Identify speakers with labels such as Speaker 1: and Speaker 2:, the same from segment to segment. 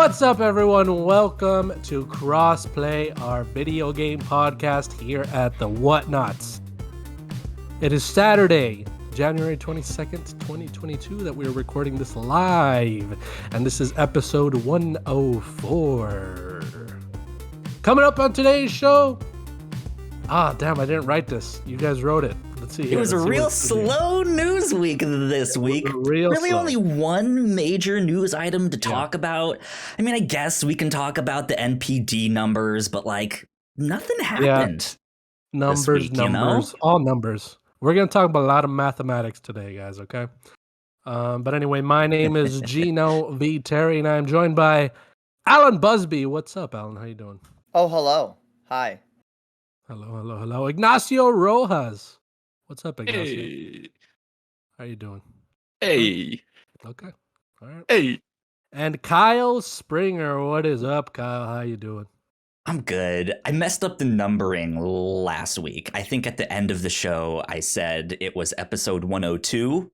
Speaker 1: What's up, everyone? Welcome to Crossplay, our video game podcast here at the Whatnauts. It is Saturday, January 22nd, 2022, that we're recording this live, and this is episode 104. Coming up on today's show... I didn't write this. You guys wrote it. Let's see.
Speaker 2: It was a real slow news week this week. Really only one major news item to talk about. I mean, I guess we can talk about the NPD numbers, but like nothing happened.
Speaker 1: Numbers,
Speaker 2: week,
Speaker 1: all numbers. We're going to talk about a lot of mathematics today, guys, okay? But anyway, my name is Gino V. Terry, and I'm joined by Alan Busby. What's up, Alan? How you doing?
Speaker 3: Oh, hello. Hi.
Speaker 1: Hello. Ignacio Rojas. What's up, Ignacio?
Speaker 4: Hey.
Speaker 1: How you doing?
Speaker 4: Hey.
Speaker 1: Okay. All right.
Speaker 4: Hey.
Speaker 1: And Kyle Springer. What is up, Kyle? How you doing?
Speaker 2: I'm good. I messed up the numbering last week. I think at the end of the show, I said it was episode 102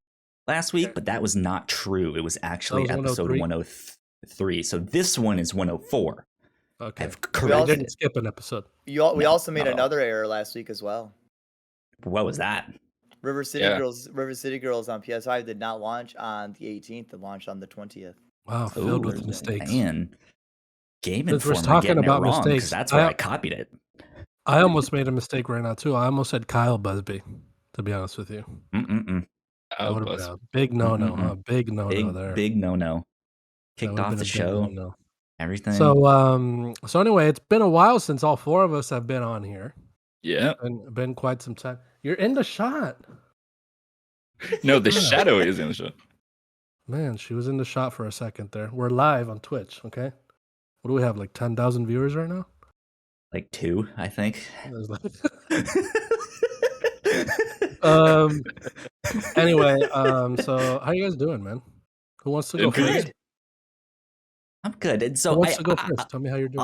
Speaker 2: last week, but that was not true. It was actually episode 103. So this one is 104.
Speaker 1: Okay.
Speaker 3: We
Speaker 1: didn't skip an episode.
Speaker 3: We also made another error last week as well.
Speaker 2: What was that?
Speaker 3: River City Girls on PS5 did not launch on the 18th. It launched on the 20th.
Speaker 1: Wow, filled with mistakes.
Speaker 2: Man, Game
Speaker 1: Informer
Speaker 2: Informer
Speaker 1: talking
Speaker 2: getting
Speaker 1: about
Speaker 2: it wrong,
Speaker 1: mistakes.
Speaker 2: That's where I copied it.
Speaker 1: I almost made a mistake right now too. I almost said Kyle Busby, to be honest with you. That would have been a big no-no. A big no-no there.
Speaker 2: Big no-no. Kicked off the show. No-no. Everything.
Speaker 1: So anyway, it's been a while since all four of us have been on here.
Speaker 4: Yeah.
Speaker 1: Been quite some time. You're in the shot.
Speaker 4: No, the shadow is in the shot.
Speaker 1: Man, she was in the shot for a second there. We're live on Twitch, okay? What do we have, like 10,000 viewers right now?
Speaker 2: Like 2, I think.
Speaker 1: Anyway, so how you guys doing, man? Who wants to go first?
Speaker 2: I'm good. And so
Speaker 1: Who wants to go first? Tell me how you're doing.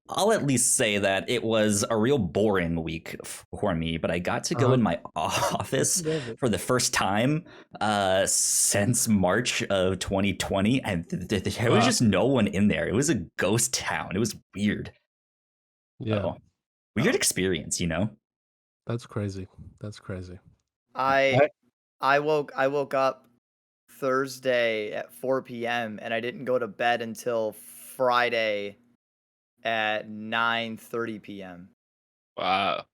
Speaker 2: I'll at least say that it was a real boring week for me, but I got to go in my office for the first time since March of 2020, and there was just no one in there. It was a ghost town. It was weird.
Speaker 1: Yeah.
Speaker 2: So, weird experience, you know?
Speaker 1: That's crazy.
Speaker 3: I woke up Thursday at 4 p.m. and I didn't go to bed until Friday at 9:30 p.m.
Speaker 4: Wow.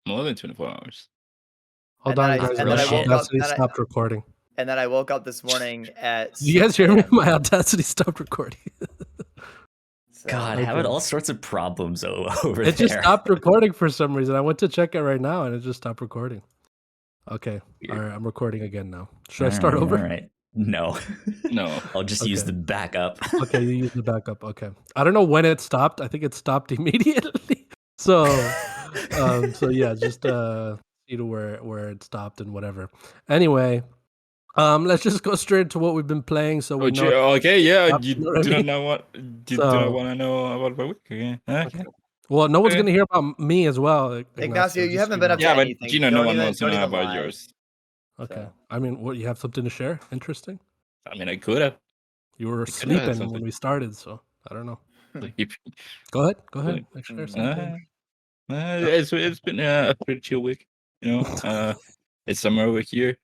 Speaker 4: More than 24 hours.
Speaker 1: Hold on, guys. Audacity stopped recording.
Speaker 3: And then I woke up this morning at...
Speaker 1: Do you guys hear me? My Audacity stopped recording.
Speaker 2: God, having all sorts of problems over there.
Speaker 1: It just stopped recording for some reason. I went to check it right now and it just stopped recording. Okay. Weird. All right, I'm recording again now. Should I start over?
Speaker 2: All right. No. I'll just use the backup.
Speaker 1: Okay, you use the backup. Okay. I don't know when it stopped. I think it stopped immediately. So yeah, just see to where it stopped and whatever. Anyway, let's just go straight to what we've been playing. So we know.
Speaker 4: Okay, yeah. You do not want to know about my week. Okay.
Speaker 1: Well, no one's gonna hear about me as well.
Speaker 3: Ignacio, you haven't been up to anything.
Speaker 4: But Gino, no one wants to know about yours.
Speaker 1: Okay. So. I mean, what, you have something to share? Interesting?
Speaker 4: I mean, I could have.
Speaker 1: You were sleeping when we started, so I don't know. Go ahead.
Speaker 4: It's been a pretty chill week. You know, it's summer week here.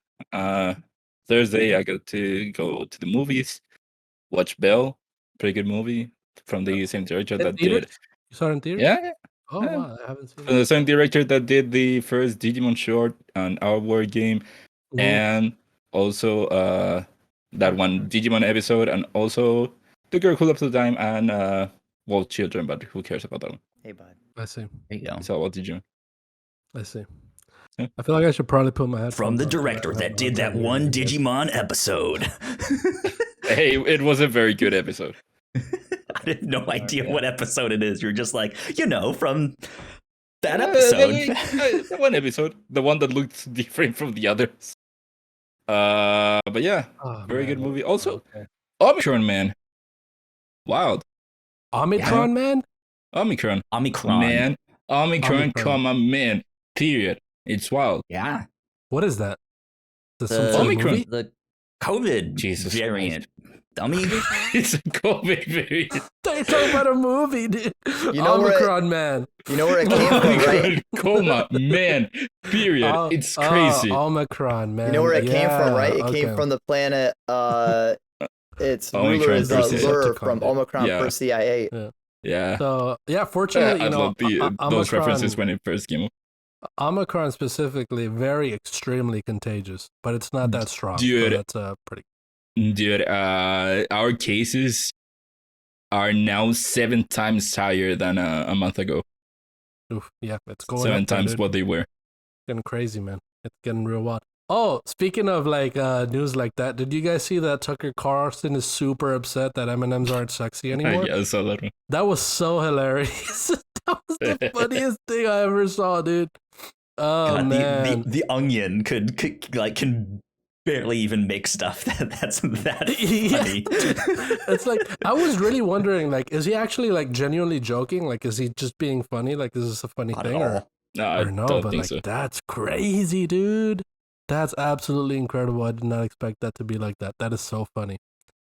Speaker 4: Thursday, I got to go to the movies, watch Belle, pretty good movie from the same director that did.
Speaker 1: You saw it in theater?
Speaker 4: Yeah.
Speaker 1: Oh, wow. I haven't seen it.
Speaker 4: The same director that did the first Digimon short and Our War game. And also that one Digimon episode, and also The Girl Who Loves to Time and Children, but who cares about that one?
Speaker 3: Hey, bud.
Speaker 1: I see.
Speaker 2: There you go.
Speaker 4: It's all about Digimon.
Speaker 1: I see. Yeah. I feel like I should probably put my headphones
Speaker 2: from the director that did that one Digimon episode.
Speaker 4: Hey, it was a very good episode.
Speaker 2: I had no idea what episode it is. You're just like, from that episode.
Speaker 4: One episode. The one that looks different from the others. But yeah, very good movie. Also, Omicron Man. Wild.
Speaker 1: Omicron Man?
Speaker 4: Omicron.
Speaker 2: Man.
Speaker 4: Omicron, man. Period. It's wild.
Speaker 2: Yeah.
Speaker 1: What is that?
Speaker 2: The Omicron. The COVID variant. dummy.
Speaker 4: It's a COVID variant.
Speaker 1: They're talking about a movie, dude.
Speaker 3: You know
Speaker 1: Omicron, man.
Speaker 3: You know where it came from, right?
Speaker 4: Coma, man. Period. It's crazy.
Speaker 1: Omicron, man.
Speaker 3: You know where it came from, right? It
Speaker 1: okay.
Speaker 3: came from the planet. Its
Speaker 4: Omicron
Speaker 3: ruler is
Speaker 4: versus
Speaker 3: Lur from
Speaker 1: Decepticon.
Speaker 3: Omicron
Speaker 4: Yeah.
Speaker 3: for CIA.
Speaker 4: Yeah.
Speaker 1: So fortunately,
Speaker 4: I love those
Speaker 1: Omicron,
Speaker 4: references when it first came up.
Speaker 1: Omicron specifically, very extremely contagious, but it's not that strong.
Speaker 4: Dude.
Speaker 1: So that's pretty.
Speaker 4: Dude, our cases are now 7 times higher than a month ago.
Speaker 1: Oof, yeah, it's going
Speaker 4: 7
Speaker 1: up there,
Speaker 4: times
Speaker 1: dude.
Speaker 4: what they were.
Speaker 1: Getting crazy, man. It's getting real wild. Oh, speaking of like news like that, did you guys see that Tucker Carlson is super upset that M&Ms aren't sexy anymore?
Speaker 4: Yeah, I saw that one.
Speaker 1: That was so hilarious. That was the funniest thing I ever saw, dude. Oh
Speaker 2: God,
Speaker 1: man,
Speaker 2: the Onion can barely even make stuff that's that funny.
Speaker 1: It's like I was really wondering, like, is he actually like genuinely joking? Like, is he just being funny? Like, is this a funny
Speaker 2: Not
Speaker 1: thing
Speaker 2: at
Speaker 1: or
Speaker 2: all.
Speaker 4: No, I
Speaker 1: no?
Speaker 4: don't
Speaker 1: But
Speaker 4: think
Speaker 1: like,
Speaker 4: so.
Speaker 1: that's crazy, dude. That's absolutely incredible. I did not expect that to be like that. That is so funny.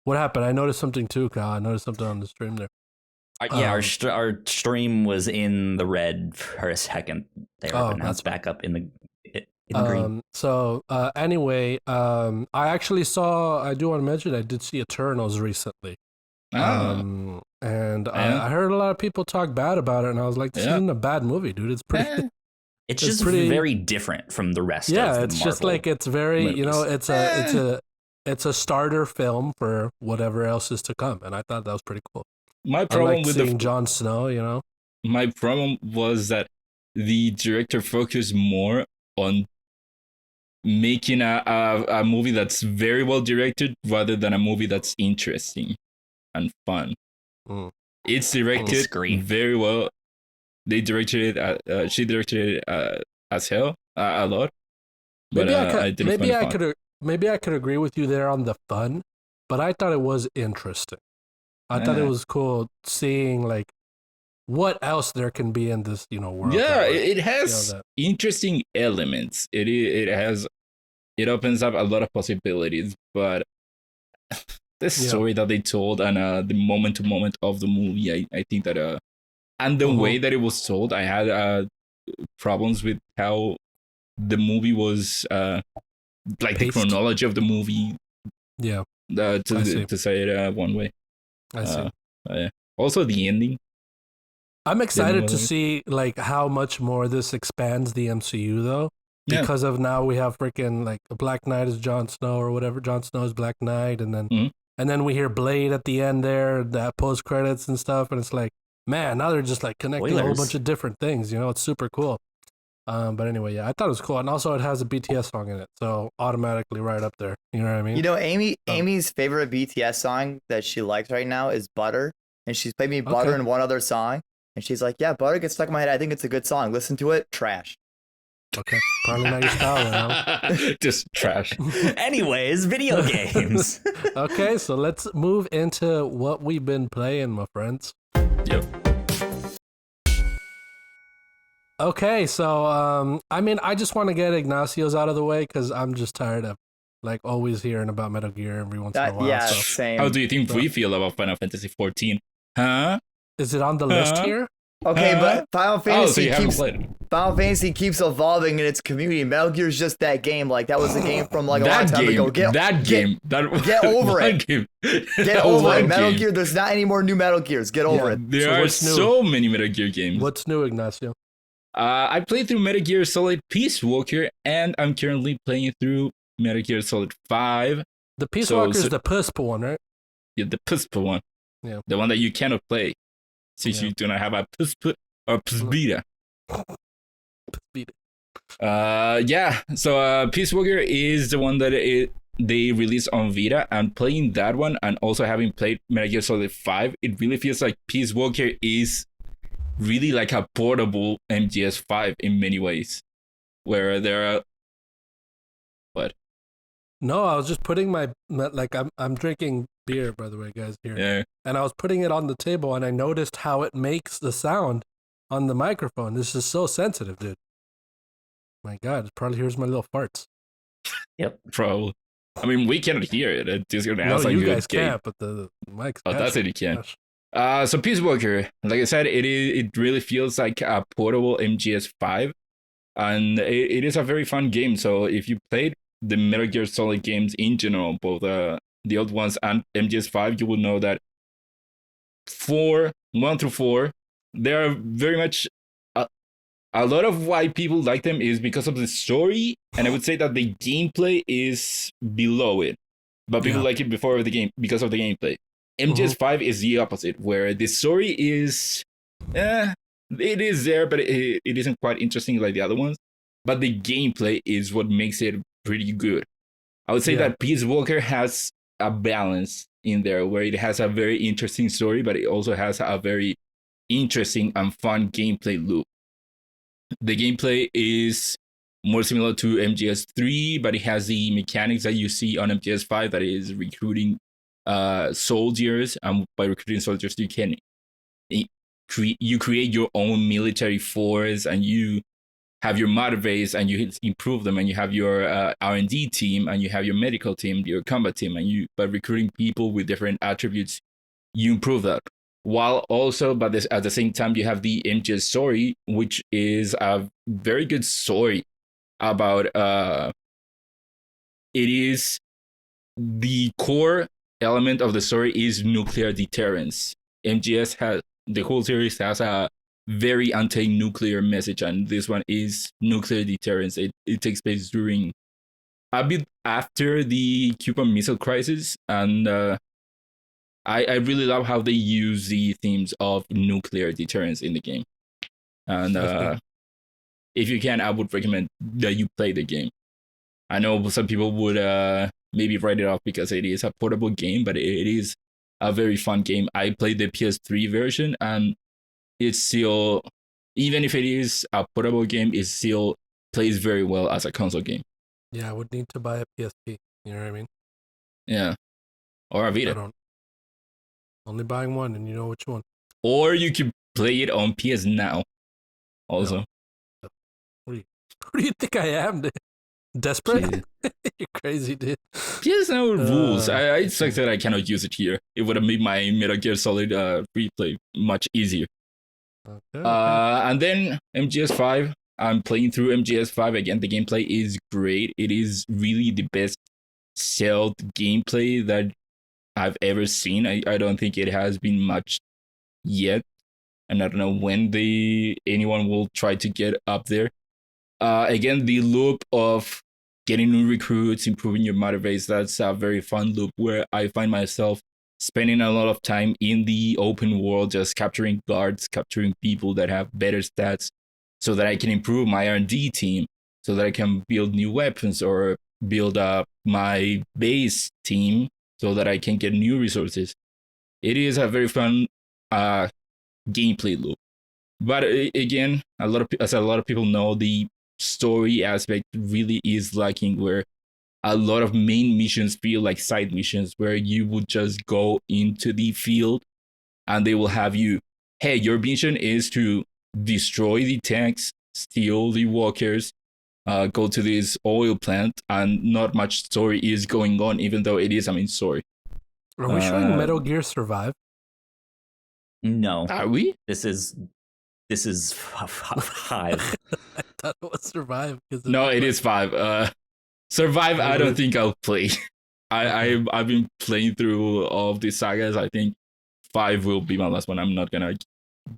Speaker 1: What happened? I noticed something too, Kyle. I noticed something on the stream there.
Speaker 2: Our stream was in the red for a second there, but now it's back up in the green.
Speaker 1: So anyway, I actually saw. I do want to mention I did see Eternals recently. And I heard a lot of people talk bad about it, and I was like, "This isn't a bad movie, dude. It's pretty."
Speaker 2: It's just very different from the rest of the
Speaker 1: Yeah, it's just like it's very
Speaker 2: movies.
Speaker 1: it's a starter film for whatever else is to come, and I thought that was pretty cool.
Speaker 4: My problem with
Speaker 1: seeing Jon Snow,
Speaker 4: My problem was that the director focused more on making a movie that's very well directed rather than a movie that's interesting and fun. It's directed very well. They directed it. She directed it as hell a lot. But
Speaker 1: maybe I could agree with you there on the fun, but I thought it was interesting. I thought it was cool seeing like what else there can be in this world.
Speaker 4: Yeah, it has interesting elements. It opens up a lot of possibilities, but the story that they told and the moment to moment of the movie, I think that and the way that it was told, I had problems with how the movie was like the chronology of the movie.
Speaker 1: Yeah,
Speaker 4: to say it one way.
Speaker 1: I see.
Speaker 4: Also, the ending.
Speaker 1: I'm excited to see like how much more this expands the MCU though, because of now we have freaking like the Black Knight is Jon Snow or whatever. Jon Snow is Black Knight, and then we hear Blade at the end there, that post credits and stuff, and it's like, man, now they're just like connecting a whole bunch of different things. It's super cool. But anyway, I thought it was cool, and also it has a BTS song in it, so automatically right up there. You know what I mean?
Speaker 3: Amy's favorite BTS song that she likes right now is Butter, and she's played me Butter in one other song, and she's like, "Yeah, Butter gets stuck in my head. I think it's a good song. Listen to it. Trash."
Speaker 1: Okay, probably not your style now.
Speaker 4: Just trash.
Speaker 2: Anyways, video games.
Speaker 1: Okay, so let's move into what we've been playing, my friends.
Speaker 4: Yep.
Speaker 1: Okay, so I just want to get Ignacio's out of the way because I'm just tired of like always hearing about Metal Gear every once in a while.
Speaker 3: Yeah,
Speaker 1: so.
Speaker 3: same.
Speaker 4: How do you think we feel about Final Fantasy 14? Huh?
Speaker 1: Is it on the list here?
Speaker 3: Okay, but Final Fantasy
Speaker 4: keeps
Speaker 3: evolving in its community. Metal Gear is just that game. Like that was a game from like a long time ago. Get over it. Get over it. Metal Gear. There's not any more new Metal Gears. Get over it.
Speaker 4: There are so many Metal Gear games.
Speaker 1: What's new, Ignacio?
Speaker 4: I played through Metal Gear Solid Peace Walker, and I'm currently playing through Metal Gear Solid 5.
Speaker 1: The Peace Walker is the PUSP one, right?
Speaker 4: Yeah, the PUSP one.
Speaker 1: Yeah.
Speaker 4: The one that you cannot play since you do not have a PUSP or PUSP Beta. So Peace Walker is the one that they released on Vita, and playing that one and also having played Metal Gear Solid 5, it really feels like Peace Walker is really like a portable MGS5 in many ways, where there are what?
Speaker 1: No, I was just putting my like I'm drinking beer, by the way, guys, here.
Speaker 4: Yeah.
Speaker 1: And I was putting it on the table, and I noticed how it makes the sound on the microphone. This is so sensitive, dude. My God, it probably hears my little farts.
Speaker 2: Yep,
Speaker 4: probably. I mean, we cannot hear it. It's gonna
Speaker 1: No,
Speaker 4: sound
Speaker 1: you
Speaker 4: good
Speaker 1: guys
Speaker 4: game.
Speaker 1: can't, but the mics.
Speaker 4: Oh, that's it. You can. So Peace Walker, like I said, it really feels like a portable MGS5, and it is a very fun game. So if you played the Metal Gear Solid games in general, both the old ones and MGS5, you will know that 1 through 4, they are very much. A lot of why people like them is because of the story, and I would say that the gameplay is below it, but people like it before the game because of the gameplay. MGS5 is the opposite, where the story is, it is there, but it isn't quite interesting like the other ones. But the gameplay is what makes it pretty good. I would say that Peace Walker has a balance in there where it has a very interesting story, but it also has a very interesting and fun gameplay loop. The gameplay is more similar to MGS3, but it has the mechanics that you see on MGS5, that is recruiting soldiers, and by recruiting soldiers you can create your own military force, and you have your mother base and you improve them, and you have your R&D team, and you have your medical team, your combat team, and you, by recruiting people with different attributes, you improve that. While also, but at the same time, you have the MGS story, which is a very good story about it is the core element of the story is nuclear deterrence. MGS has, the whole series has a very anti-nuclear message, and this one is nuclear deterrence. It takes place during a bit after the Cuban Missile Crisis, and I really love how they use the themes of nuclear deterrence in the game. And if you can, I would recommend that you play the game. I know some people would maybe write it off because it is a portable game, but it is a very fun game. I played the PS3 version, and it still, even if it is a portable game, it still plays very well as a console game.
Speaker 1: Yeah, I would need to buy a PSP. You know what I mean?
Speaker 4: Yeah. Or a Vita.
Speaker 1: I don't. Only buying one, and you know which one.
Speaker 4: Or you can play it on PS Now. Also.
Speaker 1: No. Who do you think I am, dude? Desperate? You're crazy, dude.
Speaker 4: PS Now rules. I suck that I cannot use it here. It would have made my Metal Gear Solid replay much easier.
Speaker 1: Okay.
Speaker 4: And then MGS5. I'm playing through MGS5 again. The gameplay is great. It is really the best stealth gameplay that I've ever seen. I don't think it has been much yet, and I don't know when anyone will try to get up there. Again, the loop of getting new recruits, improving your mother base, that's a very fun loop where I find myself spending a lot of time in the open world, just capturing guards, capturing people that have better stats, so that I can improve my R&D team, so that I can build new weapons or build up my base team, so that I can get new resources. It is a very fun gameplay loop. But again, as a lot of people know, the story aspect really is lacking, where a lot of main missions feel like side missions, where you would just go into the field and they will have you, hey, your mission is to destroy the tanks, steal the walkers, go to this oil plant, and not much story is going on, even though it is a main story.
Speaker 1: Are we showing Metal Gear Survive?
Speaker 2: No.
Speaker 4: Are we?
Speaker 2: This is Hive.
Speaker 1: I thought it was Survive.
Speaker 4: No, it is 5. Survive, I don't think I'll play. I've been playing through all of these sagas. I think 5 will be my last one. I'm not gonna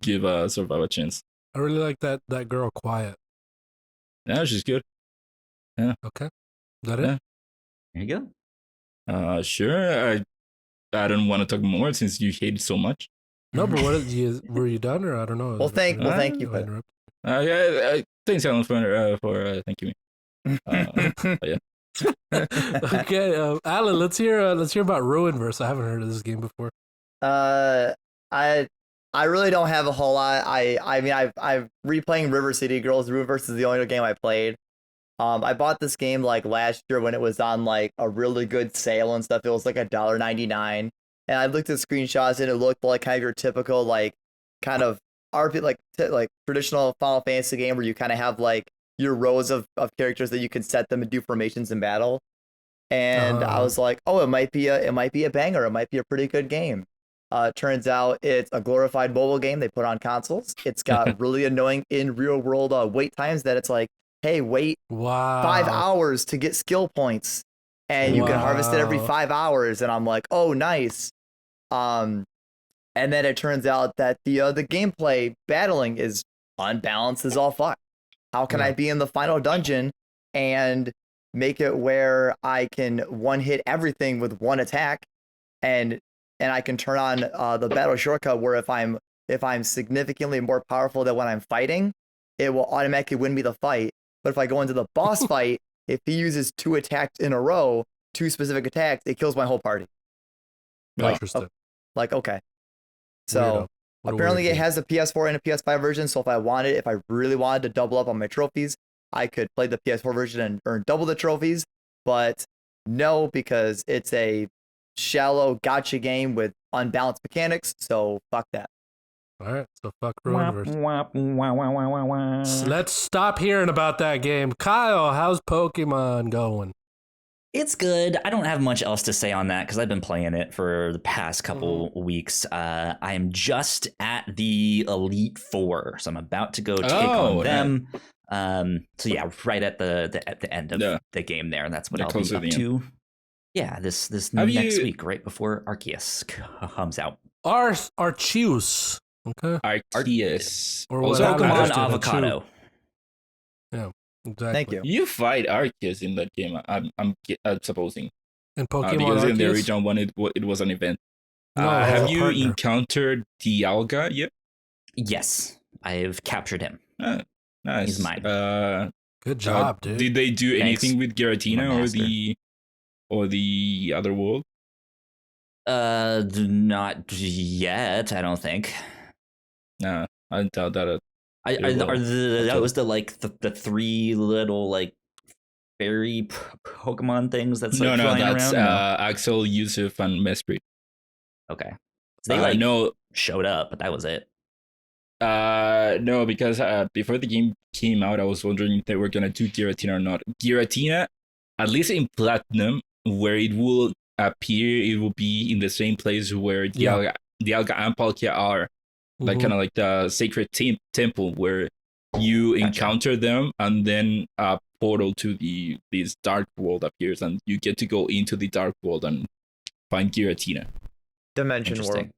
Speaker 4: give Survive a chance.
Speaker 1: I really like that girl Quiet.
Speaker 4: Yeah, she's good. Yeah.
Speaker 1: Okay. Is that it?
Speaker 2: There you go.
Speaker 4: Sure. I don't want to talk more since you hate it so much.
Speaker 1: No, but were you done, or I don't know?
Speaker 3: Well, thank you.
Speaker 4: Thanks, Alan, for thanking me. Yeah.
Speaker 1: Okay, Alan, let's hear about Ruinverse. I haven't heard of this game before.
Speaker 3: I really don't have a whole lot. I mean, I've replaying River City Girls. Ruinverse is the only game I played. I bought this game like last year when it was on like a really good sale and stuff. It was like $1.99, and I looked at screenshots and it looked like kind of your typical like kind of RP like traditional Final Fantasy game where you kind of have like your rows of characters that you can set them and do formations in battle. and I was like, oh, it might be a banger. It might be a pretty good game. Turns out it's a glorified mobile game they put on consoles. It's got really annoying in real world wait times that it's like, hey, wait 5 hours to get skill points, and you can harvest it every 5 hours. And I'm like, oh, nice. And then it turns out that the gameplay battling is unbalanced as all fuck. How can I be in the final dungeon and make it where I can one hit everything with one attack, and I can turn on the battle shortcut where if I'm significantly more powerful than when I'm fighting, it will automatically win me the fight. But if I go into the boss fight, if he uses 2 attacks in a row, 2 specific attacks, it kills my whole party.
Speaker 1: Interesting.
Speaker 3: Okay. So apparently it has a PS4 and a PS5 version. So if I really wanted to double up on my trophies, I could play the PS4 version and earn double the trophies. But no, because it's a shallow gotcha game with unbalanced mechanics. So fuck that.
Speaker 1: All right, so fuck Ruinverse. Let's stop hearing about that game. Kyle, how's Pokemon going?
Speaker 2: It's good. I don't have much else to say on that because I've been playing it for the past couple weeks. I am just at the Elite Four, so I'm about to go take on them. So yeah, right at the end of the game there, and that's what I'll be up to. Yeah, this next week, right before Arceus comes out.
Speaker 1: Arceus. Okay.
Speaker 4: Arceus.
Speaker 1: Or
Speaker 2: also Pokemon Avocado.
Speaker 1: Yeah, exactly.
Speaker 3: Thank you.
Speaker 4: You fight Arceus in that game. I'm supposing.
Speaker 1: In Pokemon
Speaker 4: because
Speaker 1: Arceus?
Speaker 4: In the original one, it was an event.
Speaker 1: No,
Speaker 4: have you encountered Dialga yet?
Speaker 2: Yes, I've captured him.
Speaker 4: Nice.
Speaker 2: He's mine.
Speaker 1: Good job, dude.
Speaker 4: Did they do anything with Giratina or the other world?
Speaker 2: Not yet. I don't think.
Speaker 4: Nah, I doubt that.
Speaker 2: That was the 3 little fairy Pokemon things that's flying
Speaker 4: that's
Speaker 2: around?
Speaker 4: Axel, Yusuf, and Mesprit.
Speaker 2: Okay, so they showed up, but that was it.
Speaker 4: No, because before the game came out, I was wondering if they were gonna do Giratina or not. Giratina, at least in Platinum, where it will appear, it will be in the same place where Dialga and Palkia are. Like kind of like the sacred temple where you encounter them, and then a portal to this dark world appears, and you get to go into the dark world and find Giratina.
Speaker 3: Dimension world.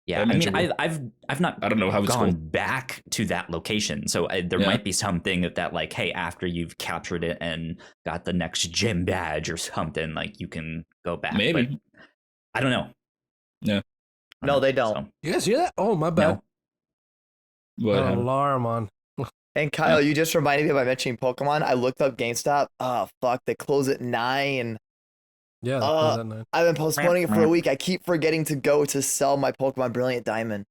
Speaker 2: Yeah,
Speaker 4: Dimension
Speaker 2: I mean, I've not.
Speaker 4: I don't know how it's
Speaker 2: gone back to that location, so there might be something that hey, after you've captured it and got the next gym badge or something, you can go back.
Speaker 4: Maybe.
Speaker 2: But I don't know.
Speaker 4: Yeah.
Speaker 3: No, they don't.
Speaker 2: So.
Speaker 1: You guys hear that? Oh, my bad.
Speaker 4: No.
Speaker 1: Alarm on.
Speaker 3: And Kyle, you just reminded me by mentioning Pokemon. I looked up GameStop. Oh, fuck. They close at 9.
Speaker 1: Yeah, they close at 9.
Speaker 3: I've been postponing it for a week. I keep forgetting to go to sell my Pokemon Brilliant Diamond.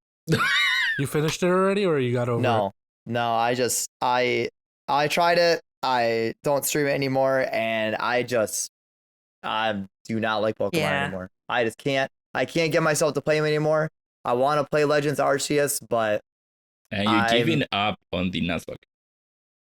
Speaker 1: You finished it already, or you got over it?
Speaker 3: No. I tried it. I don't stream it anymore, and I do not like Pokemon anymore. I just can't. I can't get myself to play them anymore. I want to play Legends Arceus, but
Speaker 4: and you're giving up on the Nuzlocke.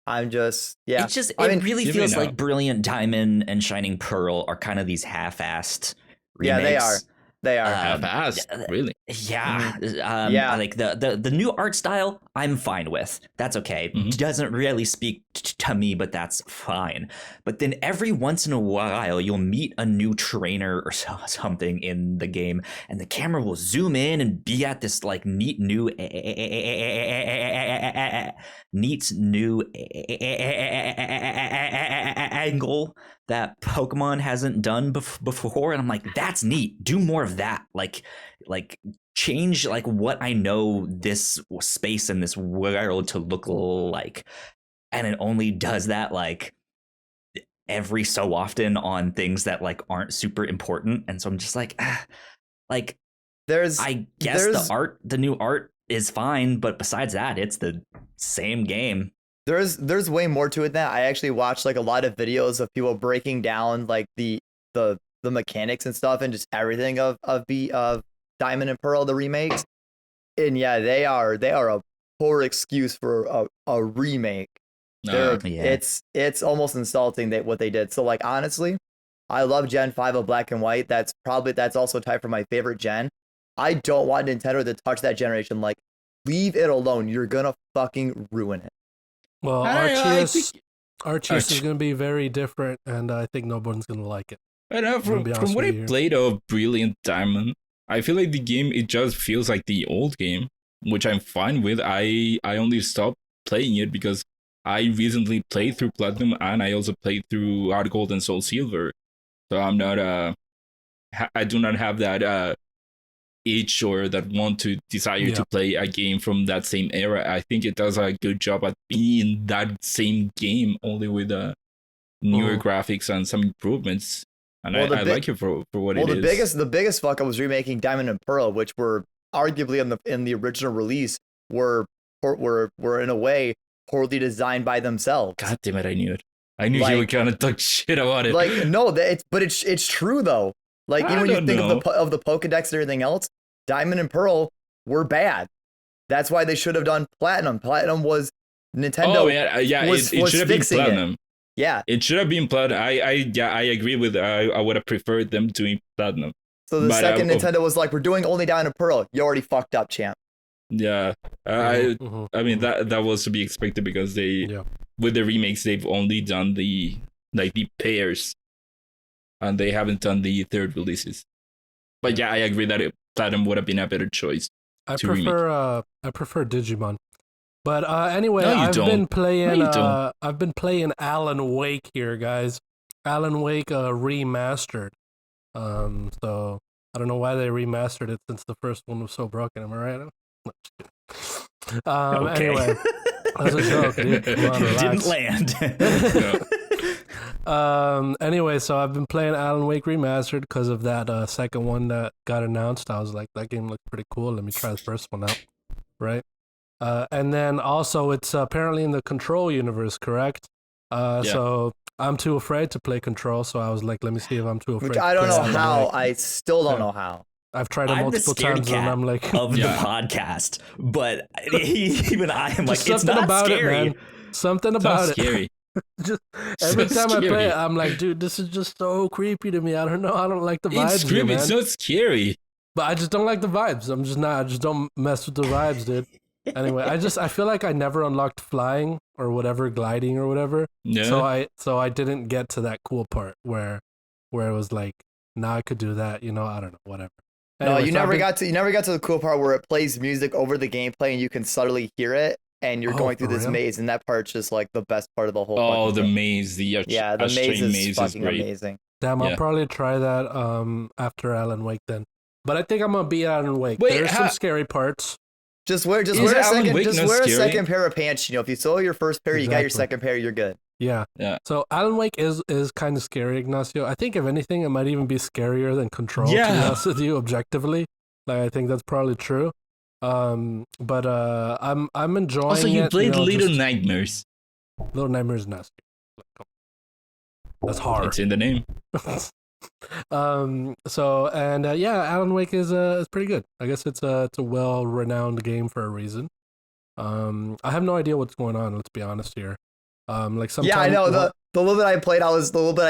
Speaker 3: I'm just
Speaker 2: it really feels like Brilliant Diamond and Shining Pearl are kind of these half-assed remakes.
Speaker 3: Yeah, they are.
Speaker 4: Half-assed, really?
Speaker 2: Yeah.
Speaker 3: Yeah.
Speaker 2: Like the new art style, I'm fine with. That's okay. Doesn't really speak to me, but that's fine. But then every once in a while, you'll meet a new trainer or something in the game, and the camera will zoom in and be at this neat new angle that Pokemon hasn't done before, and I'm like, that's neat. Do more of that. Like change what I know this space and this world to look like, and it only does that every so often on things that aren't super important. And so I'm just I guess the new art is fine, but besides that, it's the same game.
Speaker 3: There's way more to it than that. I actually watched a lot of videos of people breaking down the mechanics and stuff and just everything of Diamond and Pearl, the remakes. And yeah, they are a poor excuse for a remake. It's almost insulting what they did. So honestly, I love Gen 5 of Black and White. That's also tied for my favorite gen. I don't want Nintendo to touch that generation. Like, leave it alone. You're gonna fucking ruin it.
Speaker 1: Well, Arceus is gonna be very different, and I think no one's gonna like it.
Speaker 4: I know, from what I played of Brilliant Diamond, I feel like the game, it just feels like the old game, which I'm fine with. I only stopped playing it because I recently played through Platinum, and I also played through Heart Gold and Soul Silver. So I'm not I do not have that itch or that want to desire to play a game from that same era. I think it does a good job at being that same game, only with newer graphics and some improvements. And I like it for what it is.
Speaker 3: The biggest fuck up was remaking Diamond and Pearl, which were arguably in the original release were in a way poorly designed by themselves.
Speaker 4: God damn it! I knew it. I knew you were gonna talk shit about it.
Speaker 3: Like, no, it's true though. Like, even when you think of the Pokedex and everything else, Diamond and Pearl were bad. That's why they should have done Platinum. Platinum was Nintendo.
Speaker 4: Oh yeah, it should have been Platinum.
Speaker 3: Yeah,
Speaker 4: it should have been Platinum. I agree with. I would have preferred them doing Platinum.
Speaker 3: So the second Nintendo was like, we're doing only Diamond and Pearl. You already fucked up, champ.
Speaker 4: Yeah, I mean that was to be expected because with the remakes they've only done the pairs, and they haven't done the third releases. But yeah, I agree that Platinum would have been a better choice.
Speaker 1: I prefer Digimon. But anyway, I've been playing Alan Wake here, guys. Alan Wake remastered. So I don't know why they remastered it since the first one was so broken. Am I right?
Speaker 2: Okay.
Speaker 1: Anyway, that's a joke, dude. Come on,
Speaker 2: didn't land.
Speaker 1: Anyway, so I've been playing Alan Wake Remastered because of that second one that got announced. I was like, that game looked pretty cool. Let me try the first one out, right? And then also it's apparently in the Control universe, correct? So I'm too afraid to play Control, so I was like, let me see if I'm too afraid.
Speaker 3: Which I don't know how. I still don't know how.
Speaker 1: I've tried it multiple times, and I'm like,
Speaker 2: of the podcast, but even I am like, it's not
Speaker 1: about
Speaker 2: scary.
Speaker 1: It, man. Something about it.
Speaker 4: Scary.
Speaker 1: Just every time I play it, I'm like, dude, this is just so creepy to me. I don't know. I don't like the vibes.
Speaker 4: It's creepy.
Speaker 1: Man.
Speaker 4: It's not scary.
Speaker 1: But I just don't like the vibes. I'm just not. I just don't mess with the vibes, dude. Anyway, I feel like I never unlocked flying or whatever, gliding or whatever.
Speaker 4: Yeah.
Speaker 1: So I didn't get to that cool part where it was like, now I could do that. You know, I don't know, whatever. Anyway,
Speaker 3: no, you never got to the cool part where it plays music over the gameplay and you can subtly hear it, and you're going through this maze, and that part's just like the best part of the whole.
Speaker 4: Oh, the maze, the
Speaker 3: maze is fucking amazing.
Speaker 1: Damn, I'll probably try that after Alan Wake then. But I think I'm gonna beat Alan Wake. There's some scary parts.
Speaker 3: Just wear a second pair of pants. You know, if you solo your first pair, you got your second pair, you're good.
Speaker 1: Yeah. So Alan Wake is kind of scary, Ignacio. I think if anything, it might even be scarier than Control. To be honest with you, objectively, like I think that's probably true. But I'm enjoying.
Speaker 4: Also, you played Little
Speaker 1: just,
Speaker 4: Nightmares.
Speaker 1: Little Nightmares is not scary. That's hard.
Speaker 4: It's in the name.
Speaker 1: So Alan Wake is pretty good. I guess it's a well-renowned game for a reason. I have no idea what's going on. Let's be honest here. Like sometimes.
Speaker 3: Yeah, I know the little bit I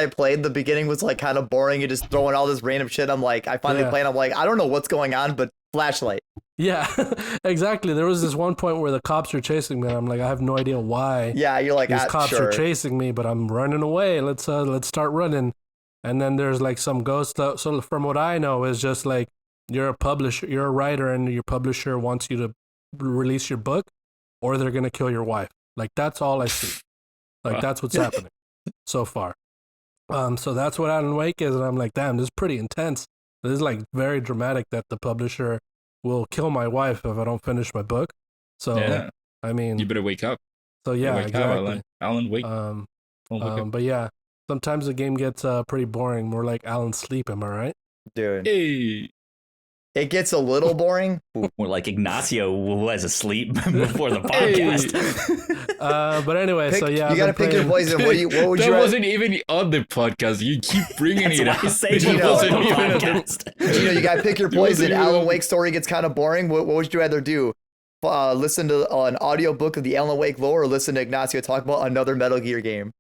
Speaker 3: played. The beginning was like kind of boring and just throwing all this random shit. I'm like, I finally played. I'm like, I don't know what's going on, but flashlight.
Speaker 1: Yeah, exactly. There was this one point where the cops are chasing me. And I'm like, I have no idea why.
Speaker 3: Yeah, you're like,
Speaker 1: these cops are chasing me, but I'm running away. Let's start running. And then there's like some ghost. So from what I know is just like you're a publisher, you're a writer, and your publisher wants you to release your book, or they're gonna kill your wife. Like that's all I see. Like that's what's happening so far. So that's what Alan Wake is, and I'm like, damn, this is pretty intense. This is like very dramatic that the publisher will kill my wife if I don't finish my book. So I mean,
Speaker 4: you better wake up.
Speaker 1: So yeah, exactly.
Speaker 4: Alan Wake.
Speaker 1: But yeah. Sometimes the game gets pretty boring, more like Alan Sleep, am I right?
Speaker 3: Dude.
Speaker 4: Hey.
Speaker 3: It gets a little boring.
Speaker 2: More like Ignacio was asleep before the podcast.
Speaker 1: But anyway,
Speaker 3: you gotta pick your poison. What would you?
Speaker 4: That wasn't even on the podcast. You keep bringing it up.
Speaker 3: You gotta pick your poison. Alan Wake story gets kind of boring. What would you rather do? Listen to an audiobook of the Alan Wake lore, or listen to Ignacio talk about another Metal Gear game?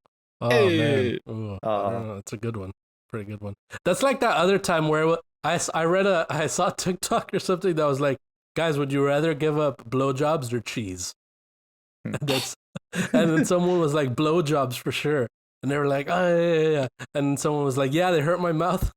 Speaker 1: Oh man, I don't know. It's a good one. pretty good one. That's like that other time where I saw TikTok or something that was like, guys, would you rather give up blowjobs or cheese? And then someone was like, blowjobs for sure. And they were like, oh, yeah. And someone was like, yeah, they hurt my mouth.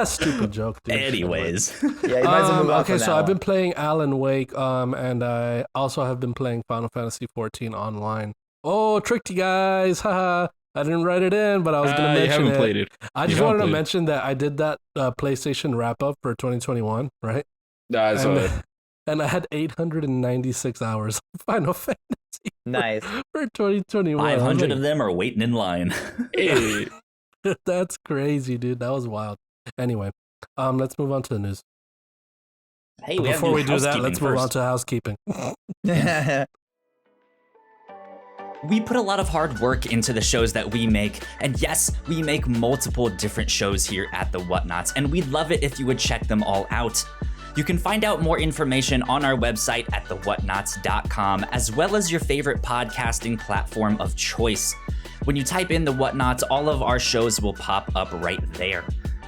Speaker 1: Stupid joke, dude.
Speaker 2: Anyways.
Speaker 3: Yeah, you might as well move on
Speaker 1: okay,
Speaker 3: from
Speaker 1: so
Speaker 3: that
Speaker 1: I've
Speaker 3: one.
Speaker 1: been playing Alan Wake, and I also have been playing Final Fantasy 14 online. Oh, tricked you guys. Haha. I didn't write it in, but I was going to mention
Speaker 4: you haven't
Speaker 1: it.
Speaker 4: played it.
Speaker 1: I just wanted to mention that I did that PlayStation wrap-up for 2021, right?
Speaker 4: I saw it.
Speaker 1: And I had 896 hours of Final Fantasy
Speaker 3: Nice.
Speaker 1: for 2021.
Speaker 2: 500 of them are waiting in line.
Speaker 4: Hey.
Speaker 1: That's crazy, dude. That was wild. Anyway, let's move on to the news.
Speaker 2: Hey,
Speaker 1: Before we do that, let's move on to housekeeping.
Speaker 2: We put a lot of hard work into the shows that we make, and yes, we make multiple different shows here at the Whatnauts, and we'd love it if you would check them all out. You can find out more information on our website at thewhatnauts.com, as well as your favorite podcasting platform of choice. When you type in the Whatnauts, all of our shows will pop up right there.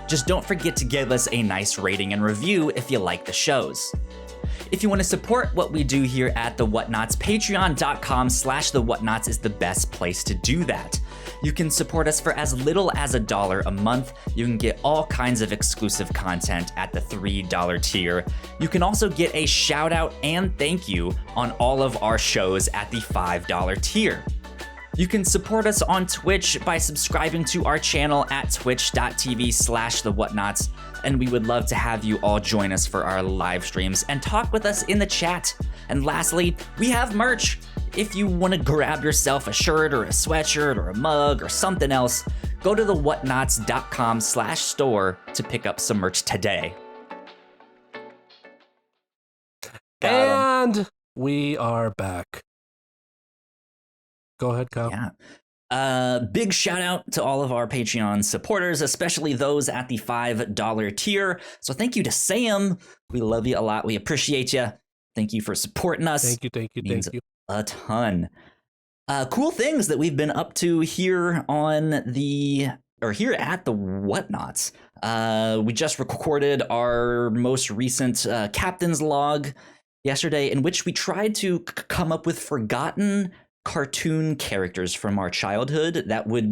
Speaker 2: Just don't forget to give us a nice rating and review if you like the shows. If you want to support what we do here at The Whatnauts, patreon.com/thewhatnauts is the best place to do that. You can support us for as little as $1 a month. You can get all kinds of exclusive content at the $3 tier. You can also get a shout out and thank you on all of our shows at the $5 tier. You can support us on Twitch by subscribing to our channel at twitch.tv/thewhatnauts, and we would love to have you all join us for our live streams and talk with us in the chat. And lastly, we have merch. If you want to grab yourself a shirt or a sweatshirt or a mug or something else, go to thewhatnauts.com/store to pick up some merch today.
Speaker 1: And we are back. Go ahead, Kyle.
Speaker 2: Yeah. Big shout out to all of our Patreon supporters, especially those at the $5 tier. So thank you to Sam. We love you a lot. We appreciate you. Thank you for supporting us.
Speaker 1: Thank you.
Speaker 2: Means a ton. Cool things that we've been up to here here at the Whatnauts. We just recorded our most recent captain's log yesterday, in which we tried to come up with forgotten cartoon characters from our childhood that would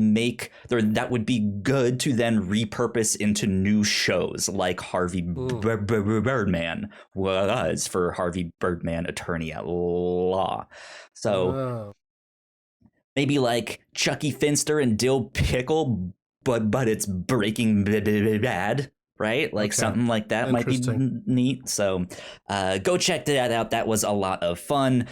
Speaker 2: be good to then repurpose into new shows, like Harvey Birdman was for Harvey Birdman, Attorney at Law. So maybe like Chucky Finster and Dill Pickle, but it's Breaking Bad. Right? Like something like that might be neat. So go check that out. That was a lot of fun.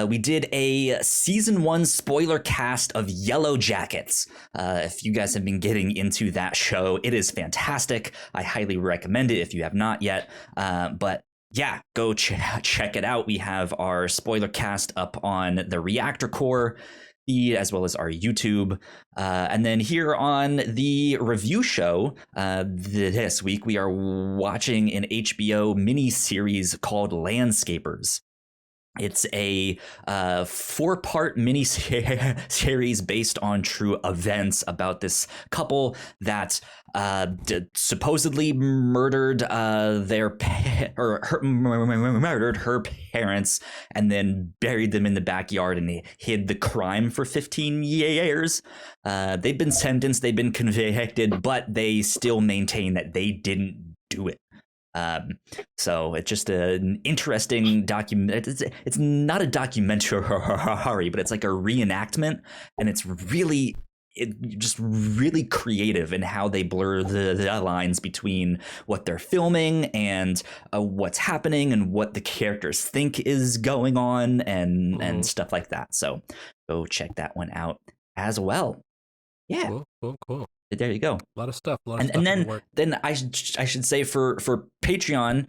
Speaker 2: We did a season 1 spoiler cast of Yellow Jackets. If you guys have been getting into that show, it is fantastic. I highly recommend it if you have not yet. But yeah, go check it out. We have our spoiler cast up on the Reactor Core feed, as well as our YouTube. And then here on the review show this week, we are watching an HBO mini-series called Landscapers. It's a 4-part mini-series based on true events about this couple that supposedly murdered murdered her parents and then buried them in the backyard, and they hid the crime for 15 years. They've been sentenced, they've been convicted, but they still maintain that they didn't do it. So it's just an interesting document. It's not a documentary, but it's like a reenactment, and it's really creative in how they blur the lines between what they're filming and what's happening and what the characters think is going on and stuff like that. So go check that one out as well. Yeah.
Speaker 1: Cool.
Speaker 2: There you go.
Speaker 1: A lot of stuff.
Speaker 2: And then I should say for Patreon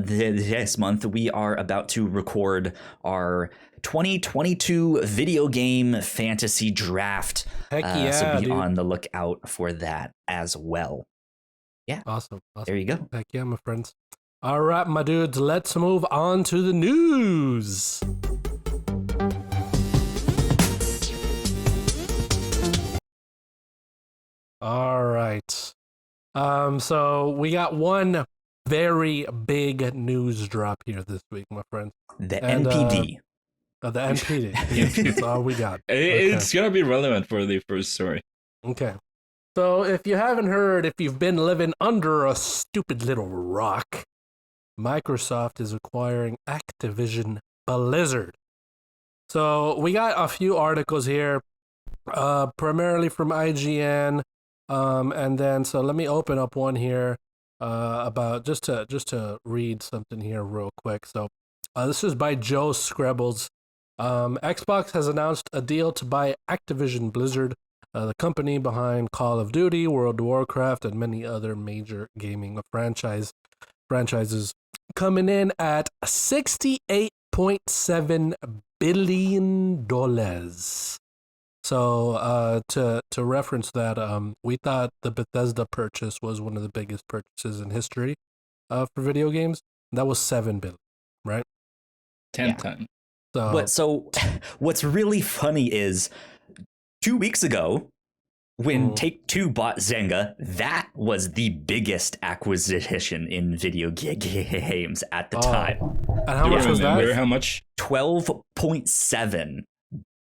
Speaker 2: this month, we are about to record our 2022 video game fantasy draft.
Speaker 1: Heck yeah,
Speaker 2: so be
Speaker 1: dude.
Speaker 2: on the lookout for that as well. Yeah.
Speaker 1: Awesome.
Speaker 2: There you go.
Speaker 1: Heck yeah, my friends. All right, my dudes, let's move on to the news. All right. So we got one very big news drop here this week, my friend.
Speaker 2: The NPD.
Speaker 1: The NPD. Yes, that's all we got.
Speaker 4: It's gonna be relevant for the first story.
Speaker 1: Okay. So if you haven't heard, if you've been living under a stupid little rock, Microsoft is acquiring Activision Blizzard. So we got a few articles here, primarily from IGN, and then so let me open up one here about just to read something here real quick. So this is by Joe Screbbles. Xbox has announced a deal to buy Activision Blizzard, the company behind Call of Duty, World of Warcraft, and many other major gaming franchises, coming in at $68.7 billion. So to reference that, we thought the Bethesda purchase was one of the biggest purchases in history for video games. That was $7 billion, right?
Speaker 4: 10 times.
Speaker 2: So what's really funny is 2 weeks ago, when Take-Two bought Zynga, that was the biggest acquisition in video games at the time.
Speaker 1: And how much was that?
Speaker 4: How much?
Speaker 2: 12.7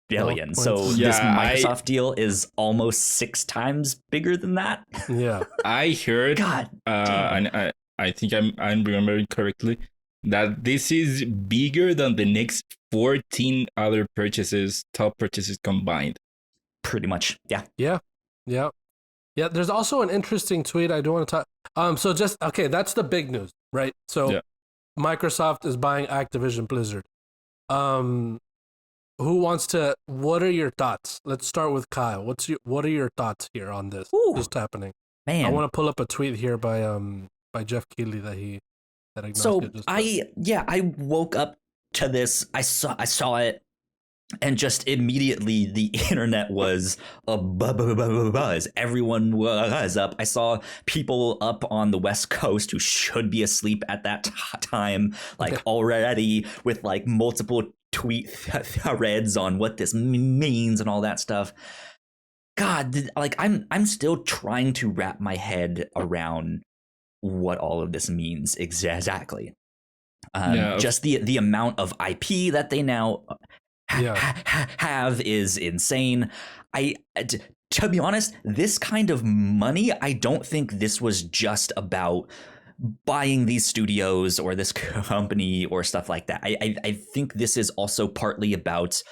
Speaker 2: billion. So this Microsoft deal is almost 6 times bigger than that.
Speaker 1: Yeah.
Speaker 4: I heard,
Speaker 2: God,
Speaker 4: and I think I'm remembering correctly, that this is bigger than the next 14 other top purchases combined.
Speaker 2: Pretty much, yeah.
Speaker 1: Yeah. There's also an interesting tweet I do want to talk. So that's the big news, right? So Microsoft is buying Activision Blizzard. What are your thoughts? Let's start with Kyle. What are your thoughts here on this? Just happening.
Speaker 2: Man,
Speaker 1: I want to pull up a tweet here by Jeff Keighley that
Speaker 2: So I woke up to this. I saw it, and just immediately the internet was a buzz. Everyone was up. I saw people up on the West Coast who should be asleep at that time, already, with multiple tweet threads on what this means and all that stuff. God, I'm still trying to wrap my head around what all of this means exactly. Just the amount of IP that they now have is insane. To be honest, this kind of money, I don't think this was just about buying these studios or this company or stuff like that. I think this is also partly about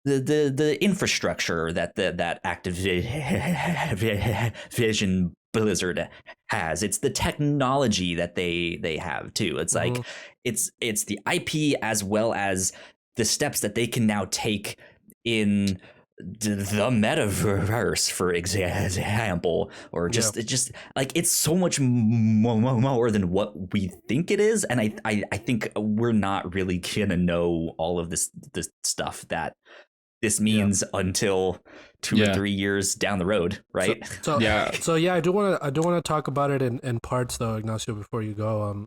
Speaker 2: the infrastructure that Activision Blizzard has. It's the technology that they have too. It's it's the IP as well as the steps that they can now take in the metaverse, for example, or it's so much more than what we think it is. And I think we're not really gonna know all of this stuff that this means until 2 or 3 years down the road, right?
Speaker 1: So I do want to talk about it in parts though, Ignacio, before you go.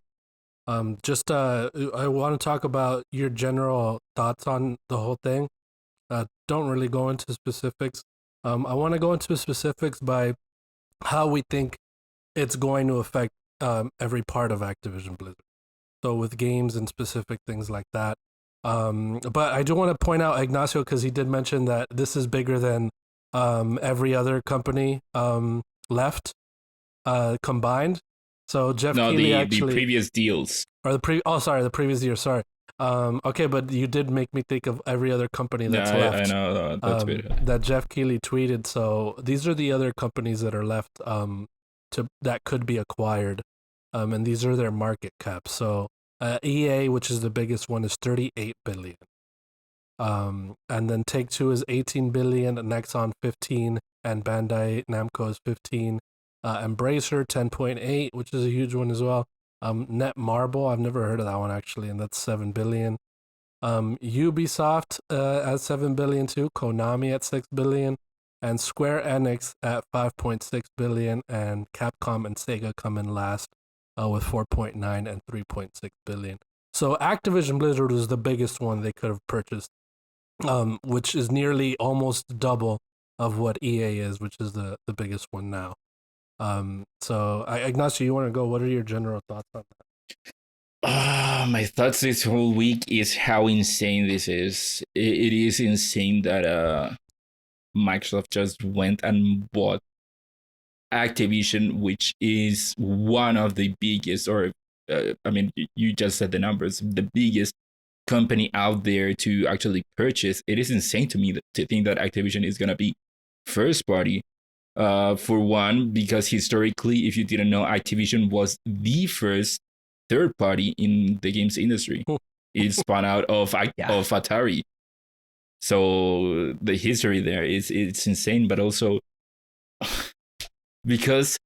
Speaker 1: I want to talk about your general thoughts on the whole thing. Don't really go into specifics. I want to go into specifics by how we think it's going to affect every part of Activision Blizzard. So with games and specific things like that. But I do want to point out Ignacio, because he did mention that this is bigger than every other company left combined. So Jeff Keighley
Speaker 4: the previous deals.
Speaker 1: Or the previous year, sorry. Okay, but you did make me think of every other company that's left.
Speaker 4: I know that's
Speaker 1: that Jeff Keighley tweeted. So these are the other companies that are left that could be acquired, and these are their market caps. So EA, which is the biggest one, is $38 billion. And then Take-Two is $18 billion, Nexon 15, and Bandai Namco is 15. Embracer 10.8, which is a huge one as well. Netmarble, I've never heard of that one actually, and that's $7 billion. Ubisoft at $7 billion too. Konami at $6 billion, and Square Enix at $5.6 billion, and Capcom and Sega come in last with 4.9 and 3.6 billion. So Activision Blizzard was the biggest one they could have purchased, which is nearly almost double of what EA is, which is the biggest one now. So Ignacio, you want to go? What are your general thoughts on that?
Speaker 4: My thoughts this whole week is how insane this is. It is insane that Microsoft just went and bought Activision, which is one of the biggest, or I mean, you just said the numbers, the biggest company out there to actually purchase. It is insane to me to think that Activision is going to be first party. For one, because historically, if you didn't know, Activision was the first third party in the games industry. It spun out of Atari. So the history there it's insane, but also because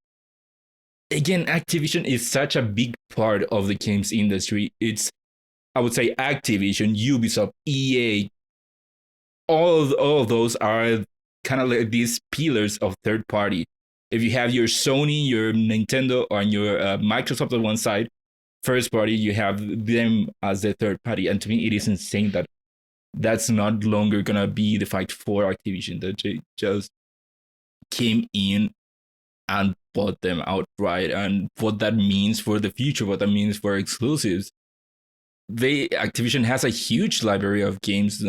Speaker 4: again, Activision is such a big part of the games industry. It's, I would say, Activision, Ubisoft, EA, all of those are kind of like these pillars of third party. If you have your Sony, your Nintendo, or your Microsoft on one side, first party, you have them as the third party. And to me, it is insane that that's not longer gonna be the fight for Activision, that they just came in and bought them outright, and what that means for the future, what that means for exclusives. Activision has a huge library of games.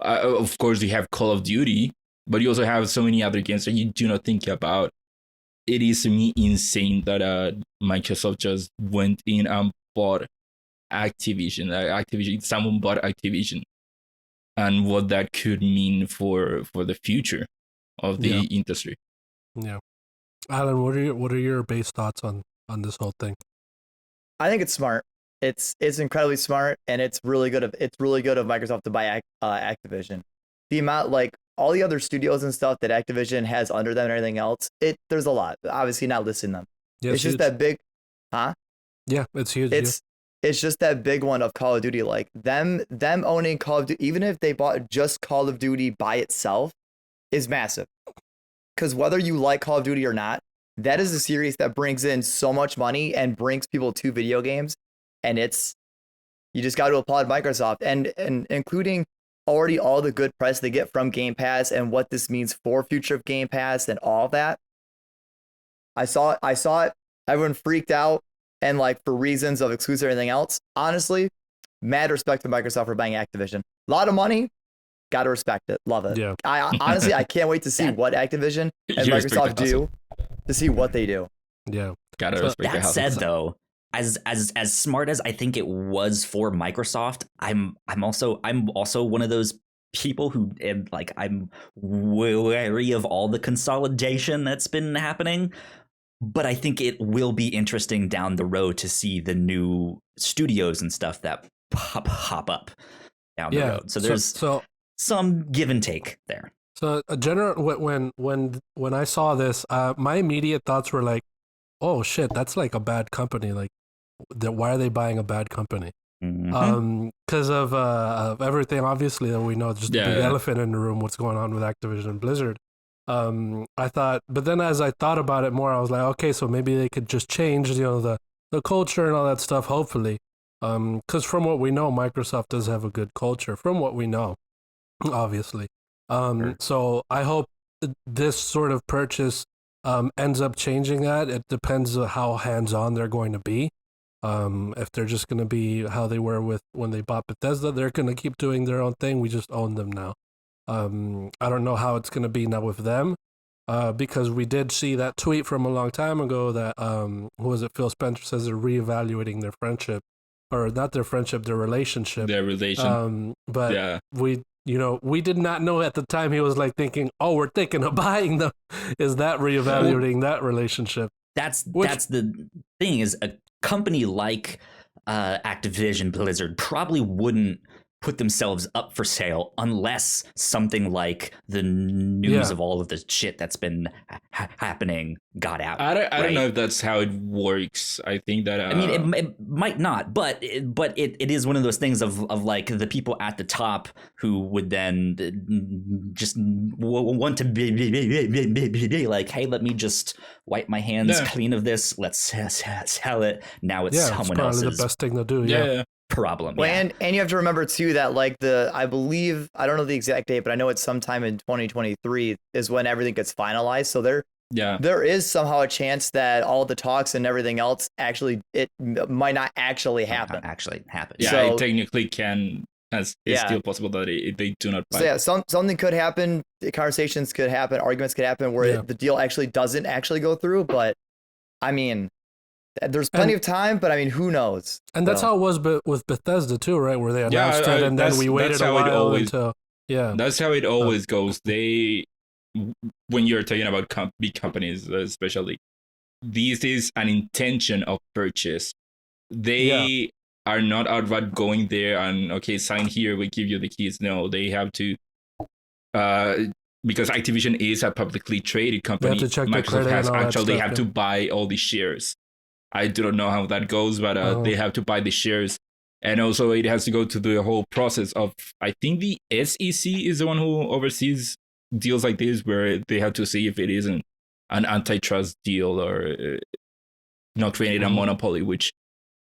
Speaker 4: Of course, you have Call of Duty, but you also have so many other games that you do not think about. It is to me insane that Microsoft just went in and bought Activision. Someone bought Activision, and what that could mean for the future of the industry.
Speaker 1: Yeah, Alan, what are your base thoughts on this whole thing?
Speaker 3: I think it's smart. It's incredibly smart, and it's really good of Microsoft to buy Activision. The amount, like, all the other studios and stuff that Activision has under them and everything else, there's a lot. Obviously not listing them.
Speaker 1: Yeah,
Speaker 3: it's just that big, huh?
Speaker 1: Yeah, it's huge.
Speaker 3: It's just that big one of Call of Duty. Like them owning Call of Duty, even if they bought just Call of Duty by itself, is massive. Because whether you like Call of Duty or not, that is a series that brings in so much money and brings people to video games. And you just got to applaud Microsoft and including already all the good press they get from Game Pass and what this means for future of Game Pass and all that. I saw it. Everyone freaked out, and like for reasons of exclusive or anything else. Honestly, mad respect to Microsoft for buying Activision. A lot of money, gotta respect it. Love it.
Speaker 1: Yeah.
Speaker 3: I honestly I can't wait to see what Activision and Microsoft do, to see what they do.
Speaker 1: Yeah,
Speaker 4: gotta respect.
Speaker 2: That said, though, as smart as I think it was for Microsoft, I'm also one of those people who I'm wary of all the consolidation that's been happening. But I think it will be interesting down the road to see the new studios and stuff that pop up down the road. So there's some give and take there.
Speaker 1: So a general when I saw this, my immediate thoughts were like, oh shit, that's like a bad company. Like, why are they buying a bad company? Because of everything, obviously, that we know, just the big elephant in the room, what's going on with Activision and Blizzard. I thought, but then as I thought about it more, I was like, okay, so maybe they could just change, the culture and all that stuff, hopefully. Because from what we know, Microsoft does have a good culture, from what we know, obviously. Sure. So I hope this sort of purchase ends up changing that. It depends on how hands-on they're going to be. If they're just going to be how they were when they bought Bethesda, they're going to keep doing their own thing. We just own them now. I don't know how it's going to be now with them, because we did see that tweet from a long time ago that, who was it? Phil Spencer says they're reevaluating their friendship, or not their friendship, their relationship.
Speaker 4: Their relation.
Speaker 1: But we did not know at the time. He was like thinking, oh, we're thinking of buying them. Is that reevaluating that relationship?
Speaker 2: That's the thing, is a company like Activision Blizzard probably wouldn't put themselves up for sale unless something like the news of all of the shit that's been happening got out.
Speaker 4: I don't know if that's how it works. I think that
Speaker 2: I mean, it might not, but it is one of those things of like the people at the top who would then just want to be like, hey, let me just wipe my hands clean of this. Let's sell it. Now it's someone else's.
Speaker 1: Probably the best thing to do.
Speaker 4: Yeah.
Speaker 2: problem.
Speaker 3: Well,
Speaker 2: yeah.
Speaker 3: and you have to remember too that like I believe, I don't know the exact date, but I know it's sometime in 2023 is when everything gets finalized. So there is somehow a chance that all the talks and everything else it might not actually happen.
Speaker 2: Yeah,
Speaker 3: so,
Speaker 4: it technically can. It's still possible that they do not buy.
Speaker 3: So yeah, something could happen. Conversations could happen. Arguments could happen where the deal actually doesn't actually go through. But I mean, there's plenty of time. But I mean, who knows?
Speaker 1: And that's how it was with Bethesda too, right? Where they announced it, and then we waited a while until. Yeah,
Speaker 4: that's how it always goes. When you're talking about big companies, especially, this is an intention of purchase. They are not outright going there and sign here, we give you the keys. No, they have to, because Activision is a publicly traded company. Microsoft has actually have to buy all the shares. I do not know how that goes, but they have to buy the shares, and also it has to go to the whole process of. I think the SEC is the one who oversees deals like this, where they have to see if it isn't an antitrust deal or not creating a monopoly, which.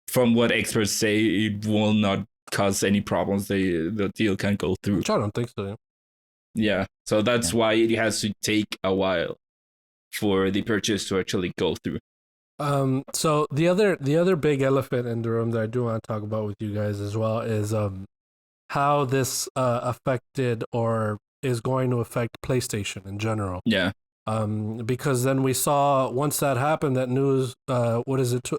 Speaker 4: From what experts say, it will not cause any problems. The deal can go through.
Speaker 1: Which I don't think so.
Speaker 4: Yeah, so that's why it has to take a while for the purchase to actually go through.
Speaker 1: So the other big elephant in the room that I do want to talk about with you guys as well is how this affected or is going to affect PlayStation in general.
Speaker 4: Yeah.
Speaker 1: Because then we saw once that happened, that news. What is it?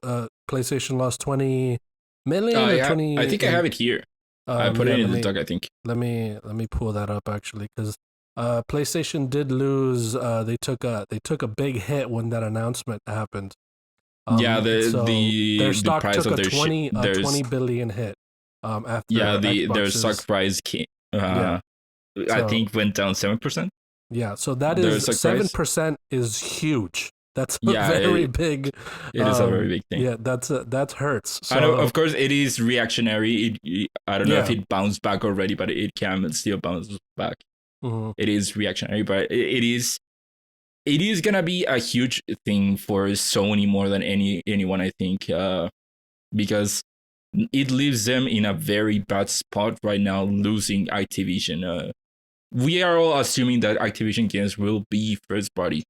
Speaker 1: PlayStation lost 20 million. Or 20.
Speaker 4: I think I have it here. I put it in the doc. I think.
Speaker 1: Let me pull that up actually, because PlayStation did lose. They took a big hit when that announcement happened. Their stock
Speaker 4: price
Speaker 1: took
Speaker 4: of their
Speaker 1: 20 billion hit. After
Speaker 4: their stock price came. I think went down 7%.
Speaker 1: Yeah, so that is 7% is huge. That's a very big.
Speaker 4: It is a very big thing.
Speaker 1: Yeah, that hurts. So,
Speaker 4: I know, of course, it is reactionary. I don't know if it bounced back already, but it can still bounce back. Mm-hmm. It is reactionary, but it is gonna be a huge thing for Sony more than anyone, I think, because it leaves them in a very bad spot right now, losing Activision. We are all assuming that Activision games will be first party,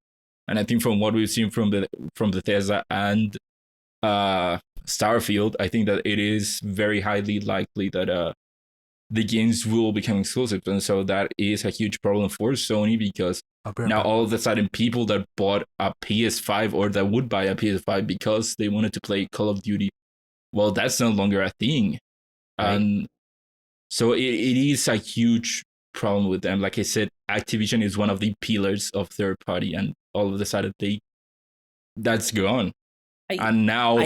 Speaker 4: and I think from what we've seen from Bethesda and Starfield, I think that it is very highly likely that the games will become exclusive, and so that is a huge problem for Sony, because now all of a sudden people that bought a PS5 or that would buy a PS5 because they wanted to play Call of Duty, well, that's no longer a thing, and so it is a huge problem with them. Like I said, Activision is one of the pillars of third party, and all of a sudden that's gone. And now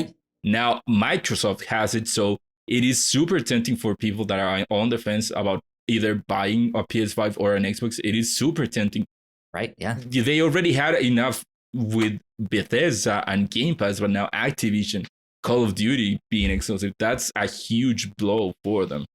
Speaker 4: Microsoft has it, so it is super tempting for people that are on the fence about either buying a PS5 or an Xbox. It is super tempting,
Speaker 2: right? Yeah,
Speaker 4: they already had enough with Bethesda and Game Pass, but now Activision, Call of Duty being exclusive, that's a huge blow for them.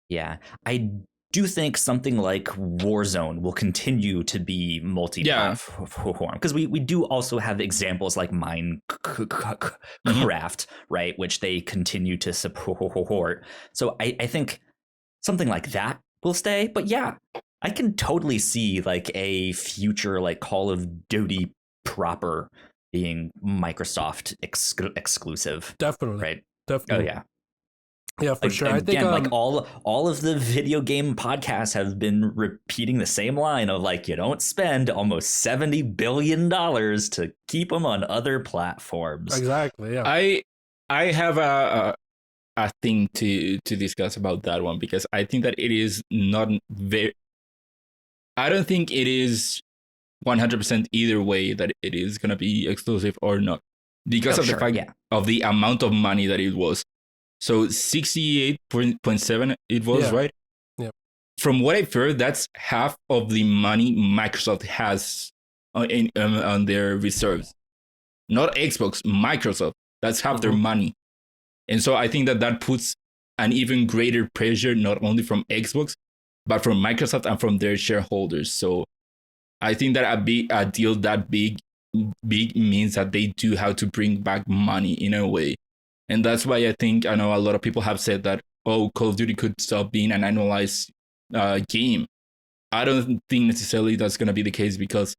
Speaker 2: Yeah, I do think something like Warzone will continue to be multi-platform, because we do also have examples like Minecraft, right, which they continue to support. So I think something like that will stay. But yeah, I can totally see like a future like Call of Duty proper being Microsoft exclusive.
Speaker 1: Definitely,
Speaker 2: right?
Speaker 1: Definitely.
Speaker 2: Oh yeah.
Speaker 1: Yeah, for sure. I think
Speaker 2: like all of the video game podcasts have been repeating the same line of like, you don't spend almost $70 billion to keep them on other platforms.
Speaker 1: Exactly. Yeah.
Speaker 4: I have a thing to discuss about that one, because I think that it is not very. I don't think it is 100% either way that it is gonna be exclusive or not, because of the fact of the amount of money that it was. So 68.7 it was, right?
Speaker 1: Yeah.
Speaker 4: From what I've heard, that's half of the money Microsoft has on their reserves. Not Xbox, Microsoft. That's half their money. And so I think that puts an even greater pressure, not only from Xbox, but from Microsoft and from their shareholders. So I think that a deal that big means that they do have to bring back money in a way. And that's why I know a lot of people have said that, oh, Call of Duty could stop being an annualized game. I don't think necessarily that's going to be the case, because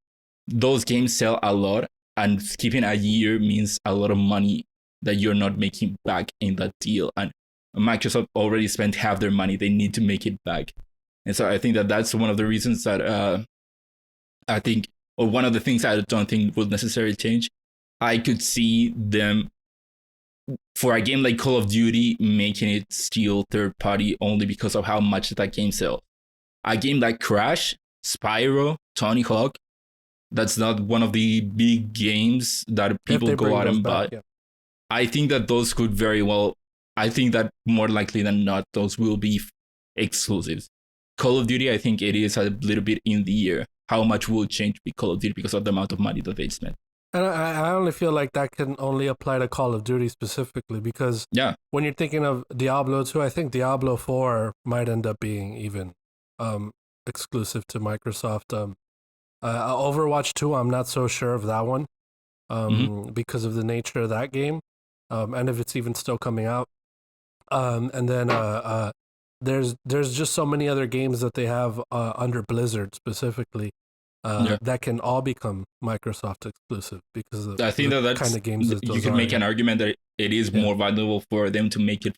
Speaker 4: those games sell a lot, and skipping a year means a lot of money that you're not making back in that deal. And Microsoft already spent half their money. They need to make it back. And so I think that that's one of the reasons that I think, or one of the things I don't think will necessarily change. I could see them, for a game like Call of Duty, making it still third party only because of how much that game sells. A game like Crash, Spyro, Tony Hawk, that's not one of the big games that people go out and buy. Yeah. I think that those could very well, I think that more likely than not, those will be exclusives. Call of Duty, I think it is a little bit in the air. How much will change with Call of Duty because of the amount of money that they spend?
Speaker 1: And I only feel like that can only apply to Call of Duty specifically, because when you're thinking of Diablo 2, I think Diablo 4 might end up being even exclusive to Microsoft. Overwatch 2, I'm not so sure of that one because of the nature of that game, and if it's even still coming out. And then there's just so many other games that they have under Blizzard specifically that can all become Microsoft exclusive, because of
Speaker 4: I think that
Speaker 1: kind of games that
Speaker 4: you can make an argument that it is more valuable for them to make it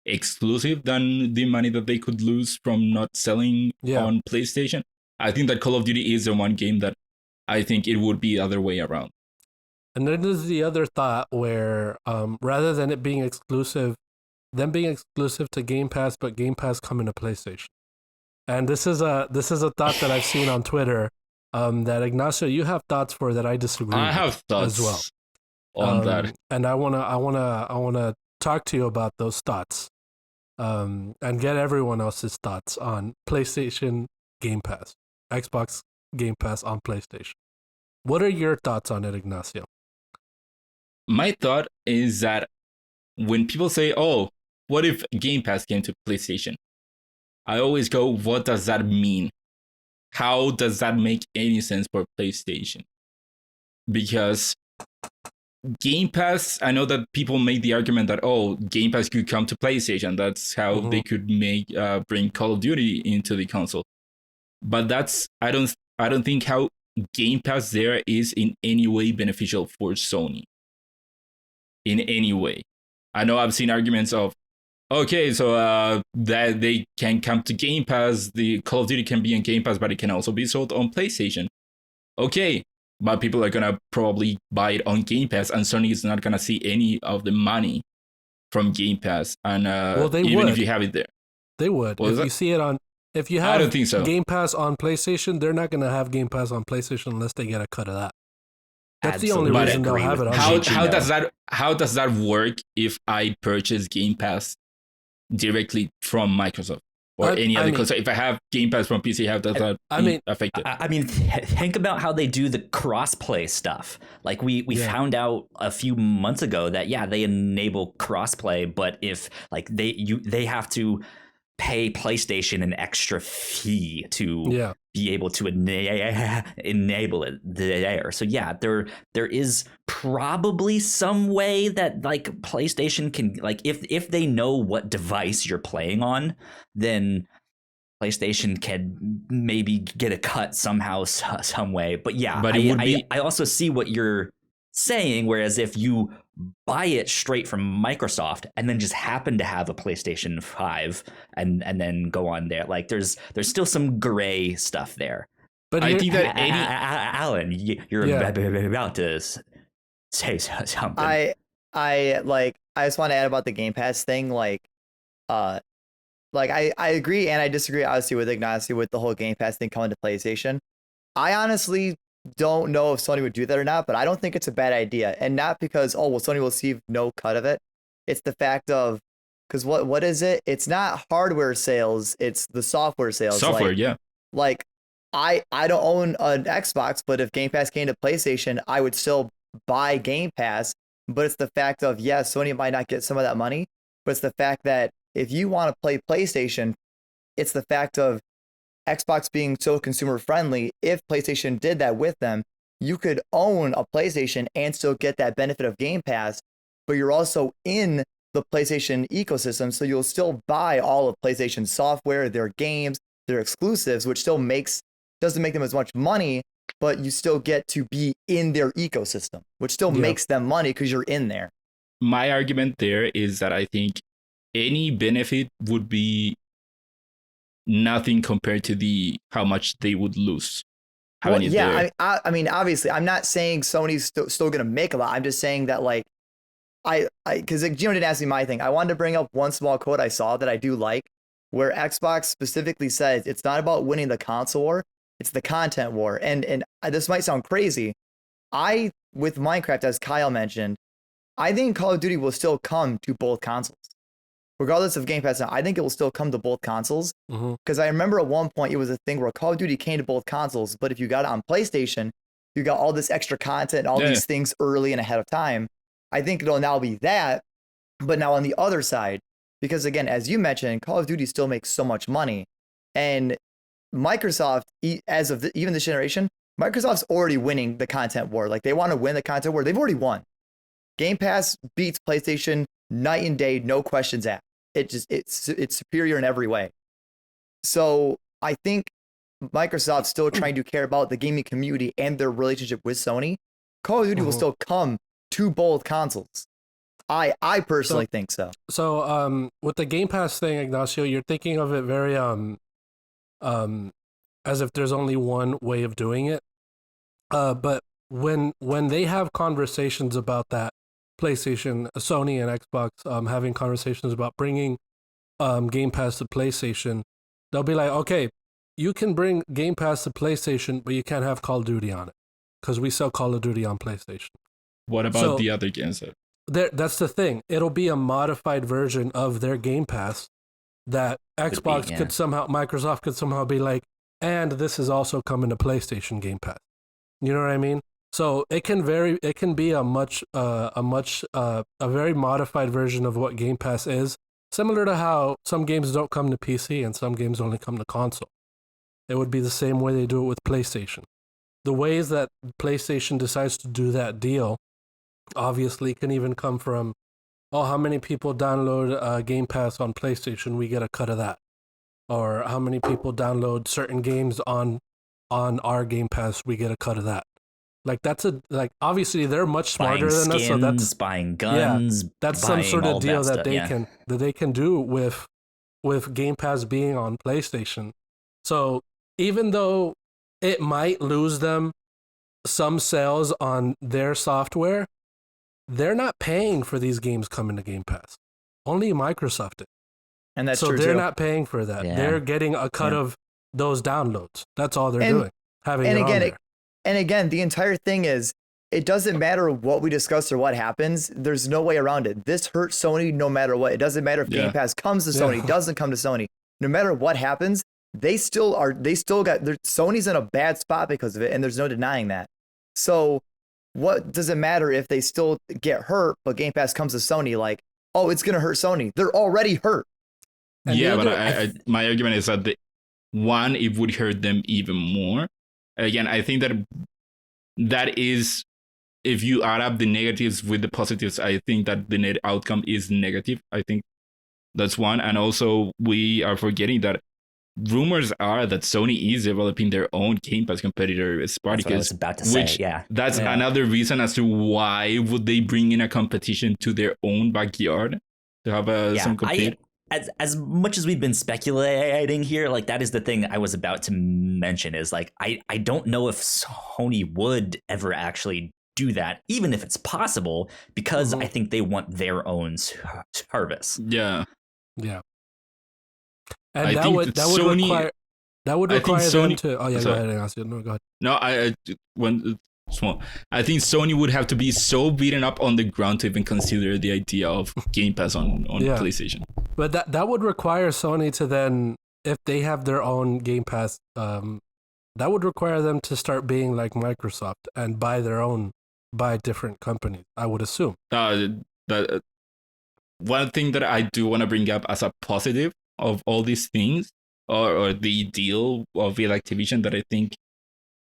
Speaker 4: exclusive than the money that they could lose from not selling on PlayStation. I think that Call of Duty is the one game that I think it would be the other way around.
Speaker 1: And then there's the other thought where rather than it being exclusive, them being exclusive to Game Pass, but Game Pass coming to PlayStation. And this is a thought that I've seen on Twitter that, Ignacio, you have thoughts for that I disagree
Speaker 4: I have thoughts
Speaker 1: as well
Speaker 4: on that.
Speaker 1: And I wanna talk to you about those thoughts and get everyone else's thoughts on PlayStation Game Pass, Xbox Game Pass on PlayStation. What are your thoughts on it, Ignacio?
Speaker 4: My thought is that when people say, oh, what if Game Pass came to PlayStation? I always go, what does that mean? How does that make any sense for PlayStation? Because Game Pass, I know that people make the argument that, oh, Game Pass could come to PlayStation. That's how they could bring Call of Duty into the console. But I don't think how Game Pass there is in any way beneficial for Sony. In any way. I know I've seen arguments of, okay, so that they can come to Game Pass, the Call of Duty can be on Game Pass, but it can also be sold on PlayStation. Okay, but people are going to probably buy it on Game Pass, and Sony is not going to see any of the money from Game Pass. And if you have it there.
Speaker 1: They would. If you see it on... If you have
Speaker 4: I don't think so.
Speaker 1: Game Pass on PlayStation, they're not going to have Game Pass on PlayStation unless they get a cut of that. That's
Speaker 2: Absolutely.
Speaker 1: the only reason they'll have it on.
Speaker 4: How does that work if I purchase Game Pass directly from Microsoft or any other console? If I have Game Pass from PC, how does that affect it?
Speaker 2: I mean, think about how they do the crossplay stuff. Like we found out a few months ago that they enable crossplay, but if like they have to pay PlayStation an extra fee to be able to enable it there. So there is probably some way that like PlayStation can, like if they know what device you're playing on, then PlayStation can maybe get a cut somehow, some way. But I also see what you're saying, whereas if you buy it straight from Microsoft and then just happen to have a PlayStation 5 and then go on there, like there's still some gray stuff there.
Speaker 1: But
Speaker 2: I think that Alan, you're about to say something.
Speaker 3: I just want to add about the Game Pass thing. I agree and I disagree obviously with Ignacio with the whole Game Pass thing coming to PlayStation. I honestly don't know if Sony would do that or not, but I don't think it's a bad idea. And not because, Sony will receive no cut of it. It's the fact of, because what is it? It's not hardware sales, it's the software sales. Like, I don't own an Xbox, but if Game Pass came to PlayStation, I would still buy Game Pass. But it's the fact of, Sony might not get some of that money, but it's the fact that if you want to play PlayStation, it's the fact of Xbox being so consumer friendly. If PlayStation did that with them, you could own a PlayStation and still get that benefit of Game Pass, but you're also in the PlayStation ecosystem. So you'll still buy all of PlayStation software, their games, their exclusives, which still doesn't make them as much money, but you still get to be in their ecosystem, which still makes them money because you're in there.
Speaker 4: My argument there is that I think any benefit would be nothing compared to how much they would lose.
Speaker 3: Well, yeah, I mean, obviously, I'm not saying Sony's still going to make a lot. I'm just saying that, like, because Gino didn't ask me my thing. I wanted to bring up one small quote I saw that I do like, where Xbox specifically says it's not about winning the console war, it's the content war. And this might sound crazy. With Minecraft, as Kyle mentioned, I think Call of Duty will still come to both consoles. Regardless of Game Pass now, I think it will still come to both consoles. Because I remember at one point it was a thing where Call of Duty came to both consoles, but if you got it on PlayStation, you got all this extra content, all these things early and ahead of time. I think it'll now be that, but now on the other side, because again, as you mentioned, Call of Duty still makes so much money, and Microsoft, as of even this generation, Microsoft's already winning the content war. Like, they want to win the content war. They've already won. Game Pass beats PlayStation night and day, no questions asked. It's superior in every way. So I think Microsoft's still trying to care about the gaming community and their relationship with Sony. Call of Duty will still come to both consoles. I personally think so.
Speaker 1: So with the Game Pass thing, Ignacio, you're thinking of it very as if there's only one way of doing it. But when they have conversations about that, PlayStation, Sony, and Xbox having conversations about bringing Game Pass to PlayStation, they'll be like, okay, you can bring Game Pass to PlayStation, but you can't have Call of Duty on it because we sell Call of Duty on PlayStation.
Speaker 4: What about the other games?
Speaker 1: That's the thing. It'll be a modified version of their Game Pass that Xbox could somehow, Microsoft could somehow be like, and this is also coming to PlayStation Game Pass. You know what I mean? So it can be a very modified version of what Game Pass is, similar to how some games don't come to PC and some games only come to console. It would be the same way they do it with PlayStation. The ways that PlayStation decides to do that deal obviously can even come from, how many people download Game Pass on PlayStation, we get a cut of that. Or how many people download certain games on our Game Pass, we get a cut of that. Like, obviously they're much smarter than us, so that's
Speaker 2: buying guns.
Speaker 1: Yeah, that's some sort of deal that they can do with Game Pass being on PlayStation. So even though it might lose them some sales on their software, they're not paying for these games coming to Game Pass. Only Microsoft is.
Speaker 3: And that's
Speaker 1: so
Speaker 3: true.
Speaker 1: So they're
Speaker 3: too.
Speaker 1: not paying for that. Yeah. They're getting a cut of those downloads. That's all they're doing.
Speaker 3: And again, the entire thing is, it doesn't matter what we discuss or what happens. There's no way around it. This hurts Sony no matter what. It doesn't matter if Game Pass comes to Sony, doesn't come to Sony. No matter what happens, Sony's in a bad spot because of it, and there's no denying that. So what does it matter if they still get hurt, but Game Pass comes to Sony? Like, oh, it's going to hurt Sony. They're already hurt.
Speaker 4: And but my argument is that it would hurt them even more. Again, I think that is, if you add up the negatives with the positives, I think that the net outcome is negative. I think that's one. And also, we are forgetting that rumors are that Sony is developing their own Game Pass competitor, Spartacus.
Speaker 2: That's what I was about to say,
Speaker 4: That's another reason as to why would they bring in a competition to their own backyard to have some compete.
Speaker 2: As much as we've been speculating here, like, that is the thing I was about to mention is, like, I don't know if Sony would ever actually do that, even if it's possible, because I think they want their own service.
Speaker 4: Yeah.
Speaker 1: Yeah. And that would require them to... Oh, yeah, go ahead and ask you. No, go ahead.
Speaker 4: No, I think Sony would have to be so beaten up on the ground to even consider the idea of Game Pass on PlayStation.
Speaker 1: But that would require Sony to then, if they have their own Game Pass, that would require them to start being like Microsoft and buy different companies, I would assume.
Speaker 4: One thing that I do want to bring up as a positive of all these things, or the deal of Activision that I think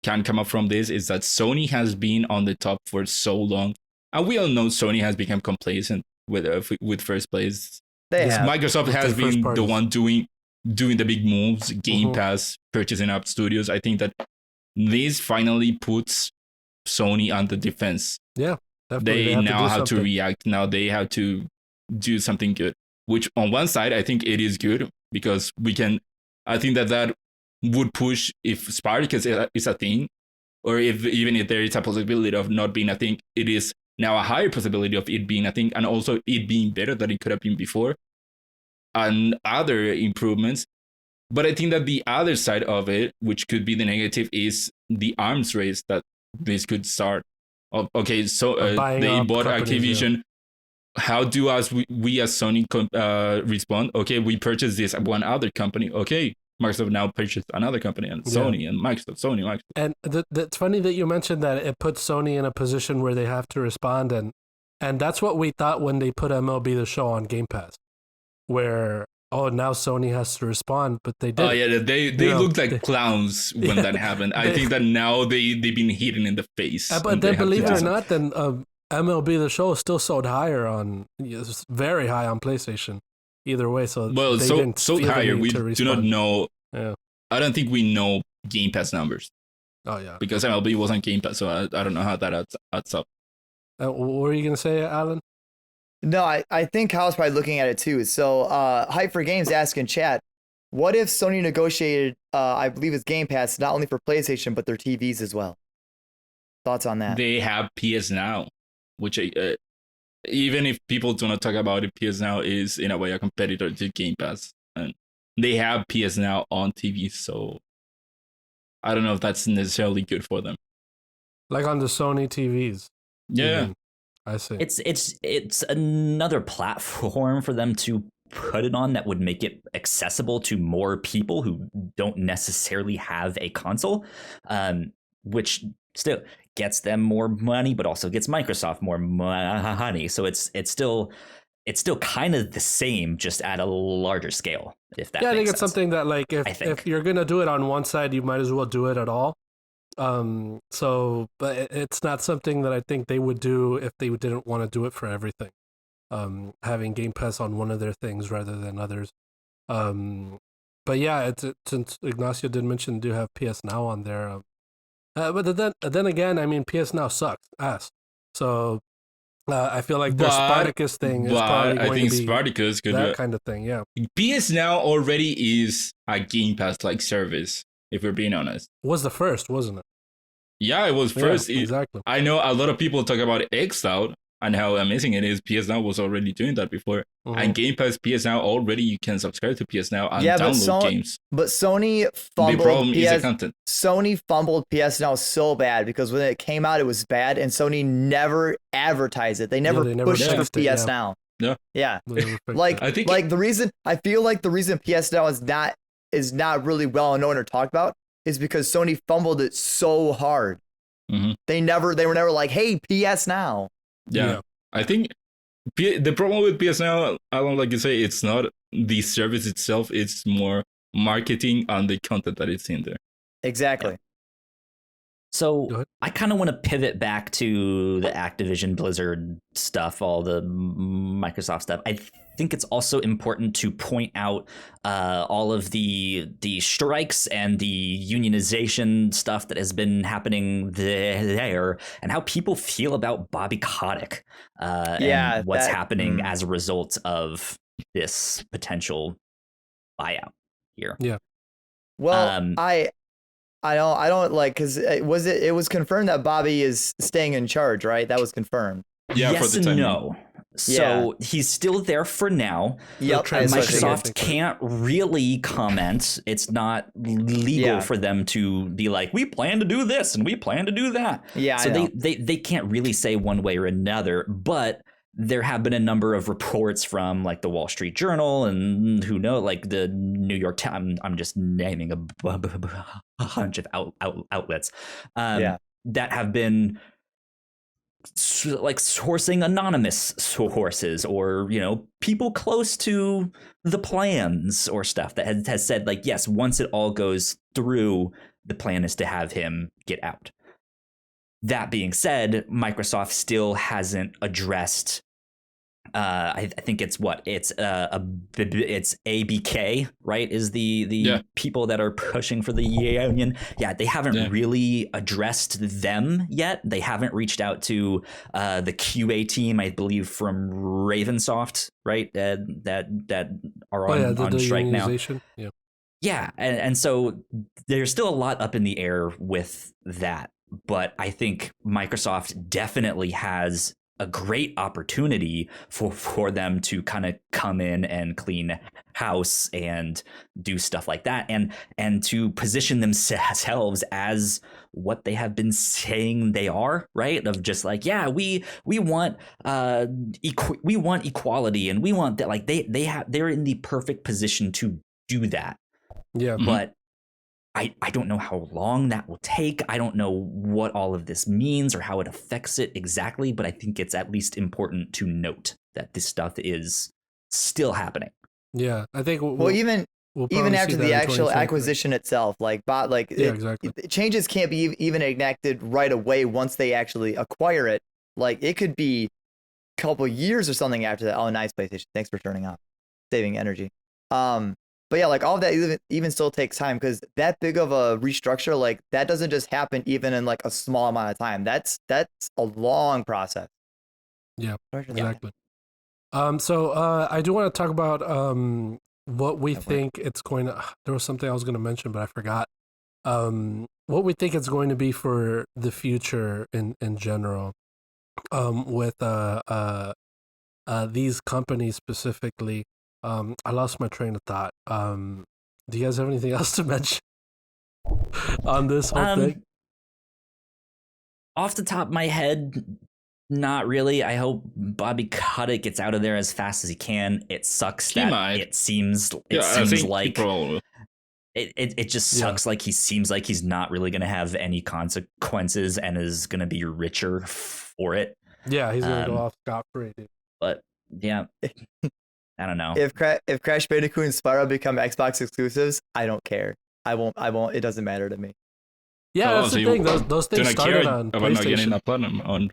Speaker 4: can come up from this, is that Sony has been on the top for so long. And we all know Sony has become complacent with first place.
Speaker 3: They have.
Speaker 4: Microsoft
Speaker 1: With
Speaker 4: has
Speaker 1: their first
Speaker 4: been the
Speaker 1: parties.
Speaker 4: one doing the big moves, Game Pass, purchasing up studios. I think that this finally puts Sony on the defense.
Speaker 1: Yeah, definitely.
Speaker 4: They now have to
Speaker 1: something.
Speaker 4: react. Now they have to do something good. Which on one side, I think it is good because I think that would push if Spartacus is a thing, or even if there is a possibility of not being a thing, it is now a higher possibility of it being a thing, and also it being better than it could have been before, and other improvements. But I think that the other side of it, which could be the negative, is the arms race that this could start. Okay, so they bought Activision. Yeah. How do we as Sony respond? Okay, we purchased this one other company. Okay, Microsoft now purchased another company, and Sony and Microsoft, Microsoft.
Speaker 1: And it's funny that you mentioned that it puts Sony in a position where they have to respond, and that's what we thought when they put MLB The Show on Game Pass, where now Sony has to respond, but they did.
Speaker 4: Oh yeah, they looked like clowns when that happened. I think that now they've been hit in the face.
Speaker 1: But then, believe it or not, then MLB The Show is still sold higher very high on PlayStation. Either way, so
Speaker 4: higher. We do not know. Yeah. I don't think we know Game Pass numbers.
Speaker 1: Oh yeah,
Speaker 4: because MLB was on Game Pass, so I don't know how that adds up.
Speaker 1: What were you gonna say, Alan?
Speaker 3: No, I think Kyle's probably looking at it too. So, Hype for Games asked in chat, what if Sony negotiated, I believe it's Game Pass, not only for PlayStation, but their TVs as well? Thoughts on that?
Speaker 4: They have PS Now, which even if people do not talk about it, PS Now is in a way a competitor to Game Pass. And they have PS Now on TV, so I don't know if that's necessarily good for them.
Speaker 1: Like on the Sony TVs.
Speaker 4: Yeah.
Speaker 1: I see.
Speaker 2: It's another platform for them to put it on that would make it accessible to more people who don't necessarily have a console, which still gets them more money, but also gets Microsoft more money. So it's still kind of the same, just at a larger scale. If that,
Speaker 1: I think
Speaker 2: sense.
Speaker 1: it's something that like if you're gonna do it on one side, you might as well do it at all. But it's not something that I think they would do if they didn't want to do it for everything. Having Game Pass on one of their things rather than others. But yeah, since Ignacio did mention do have PS Now on there. But then again, I mean, PS Now sucks ass. So I feel like their Spartacus thing is probably going to be
Speaker 4: Spartacus could
Speaker 1: that kind of thing. Yeah,
Speaker 4: PS Now already is a Game Pass like service. If we're being honest,
Speaker 1: was the first, wasn't it?
Speaker 4: Yeah, it was first.
Speaker 1: Yeah, exactly.
Speaker 4: I know a lot of people talk about xCloud and how amazing it is. PS Now was already doing that before. Mm-hmm. And Game Pass, PS Now, already you can subscribe to PS Now and download games.
Speaker 3: But Sony fumbled.
Speaker 4: The problem is the content.
Speaker 3: Sony fumbled PS Now so bad because when it came out, it was bad, and Sony never advertised it. They never pushed for PS Now.
Speaker 4: Yeah.
Speaker 3: The reason PS Now is not really well known or talked about is because Sony fumbled it so hard.
Speaker 4: Mm-hmm.
Speaker 3: They were never like, hey, PS Now.
Speaker 4: Yeah. I think the problem with PS Now, I don't like you say, it's not the service itself, it's more marketing and the content that is in there.
Speaker 3: Exactly. Yeah.
Speaker 2: So I kind of want to pivot back to the Activision Blizzard stuff, all the Microsoft stuff. I think it's also important to point out all of the strikes and the unionization stuff that has been happening there, and how people feel about Bobby Kotick and what's happening as a result of this potential buyout here.
Speaker 1: Yeah.
Speaker 3: Well, I don't like, because it was confirmed that Bobby is staying in charge, right? That was confirmed.
Speaker 4: Yeah,
Speaker 2: yes
Speaker 4: for the time.
Speaker 2: And no. So he's still there for now.
Speaker 3: Yep.
Speaker 2: Microsoft can't really comment. It's not legal for them to be like, we plan to do this and we plan to do that.
Speaker 3: Yeah.
Speaker 2: So they can't really say one way or another, but there have been a number of reports from like the Wall Street Journal and who knows, like the New York Times. I'm just naming a bunch of outlets that have been like sourcing anonymous sources or, people close to the plans or stuff that has said like, yes, once it all goes through, the plan is to have him get out. That being said, Microsoft still hasn't addressed I think it's ABK, right? Is the people that are pushing for the union. Yeah, they haven't really addressed them yet. They haven't reached out to the QA team, I believe, from Ravensoft, right? That are on strike now. Yeah, and so there's still a lot up in the air with that. But I think Microsoft definitely has a great opportunity for them to kind of come in and clean house and do stuff like that, and to position themselves as what they have been saying they are, right? Of just like, yeah, we want we want equality, and we want that. Like they're in the perfect position to do that.
Speaker 1: Yeah,
Speaker 2: but I don't know how long that will take. I don't know what all of this means or how it affects it exactly, but I think it's at least important to note that this stuff is still happening.
Speaker 1: Yeah, I think
Speaker 3: even after the actual acquisition itself, exactly. Changes can't be even enacted right away once they actually acquire it. Like it could be a couple years or something after that. Oh, nice, PlayStation. Thanks for turning off, saving energy. But yeah, like all of that even still takes time, because that big of a restructure, like that doesn't just happen even in like a small amount of time. That's a long process.
Speaker 1: Yeah, exactly. So I do want to talk about what we think it's going to. There was something I was going to mention, but I forgot. What we think it's going to be for the future in general, with these companies specifically. I lost my train of thought. Do you guys have anything else to mention on this whole thing?
Speaker 2: Off the top of my head, not really. I hope Bobby Kotick gets out of there as fast as he can. It sucks that it seems like it just sucks. Like he seems like he's not really going to have any consequences and is going to be richer for it.
Speaker 1: Yeah, he's going to go off scot-free.
Speaker 2: But yeah. I don't know.
Speaker 3: If Crash Bandicoot and Spyro become Xbox exclusives, I don't care. I won't. It doesn't matter to me.
Speaker 1: Yeah, that's the thing. Those things started on PlayStation.
Speaker 4: Not getting a platinum on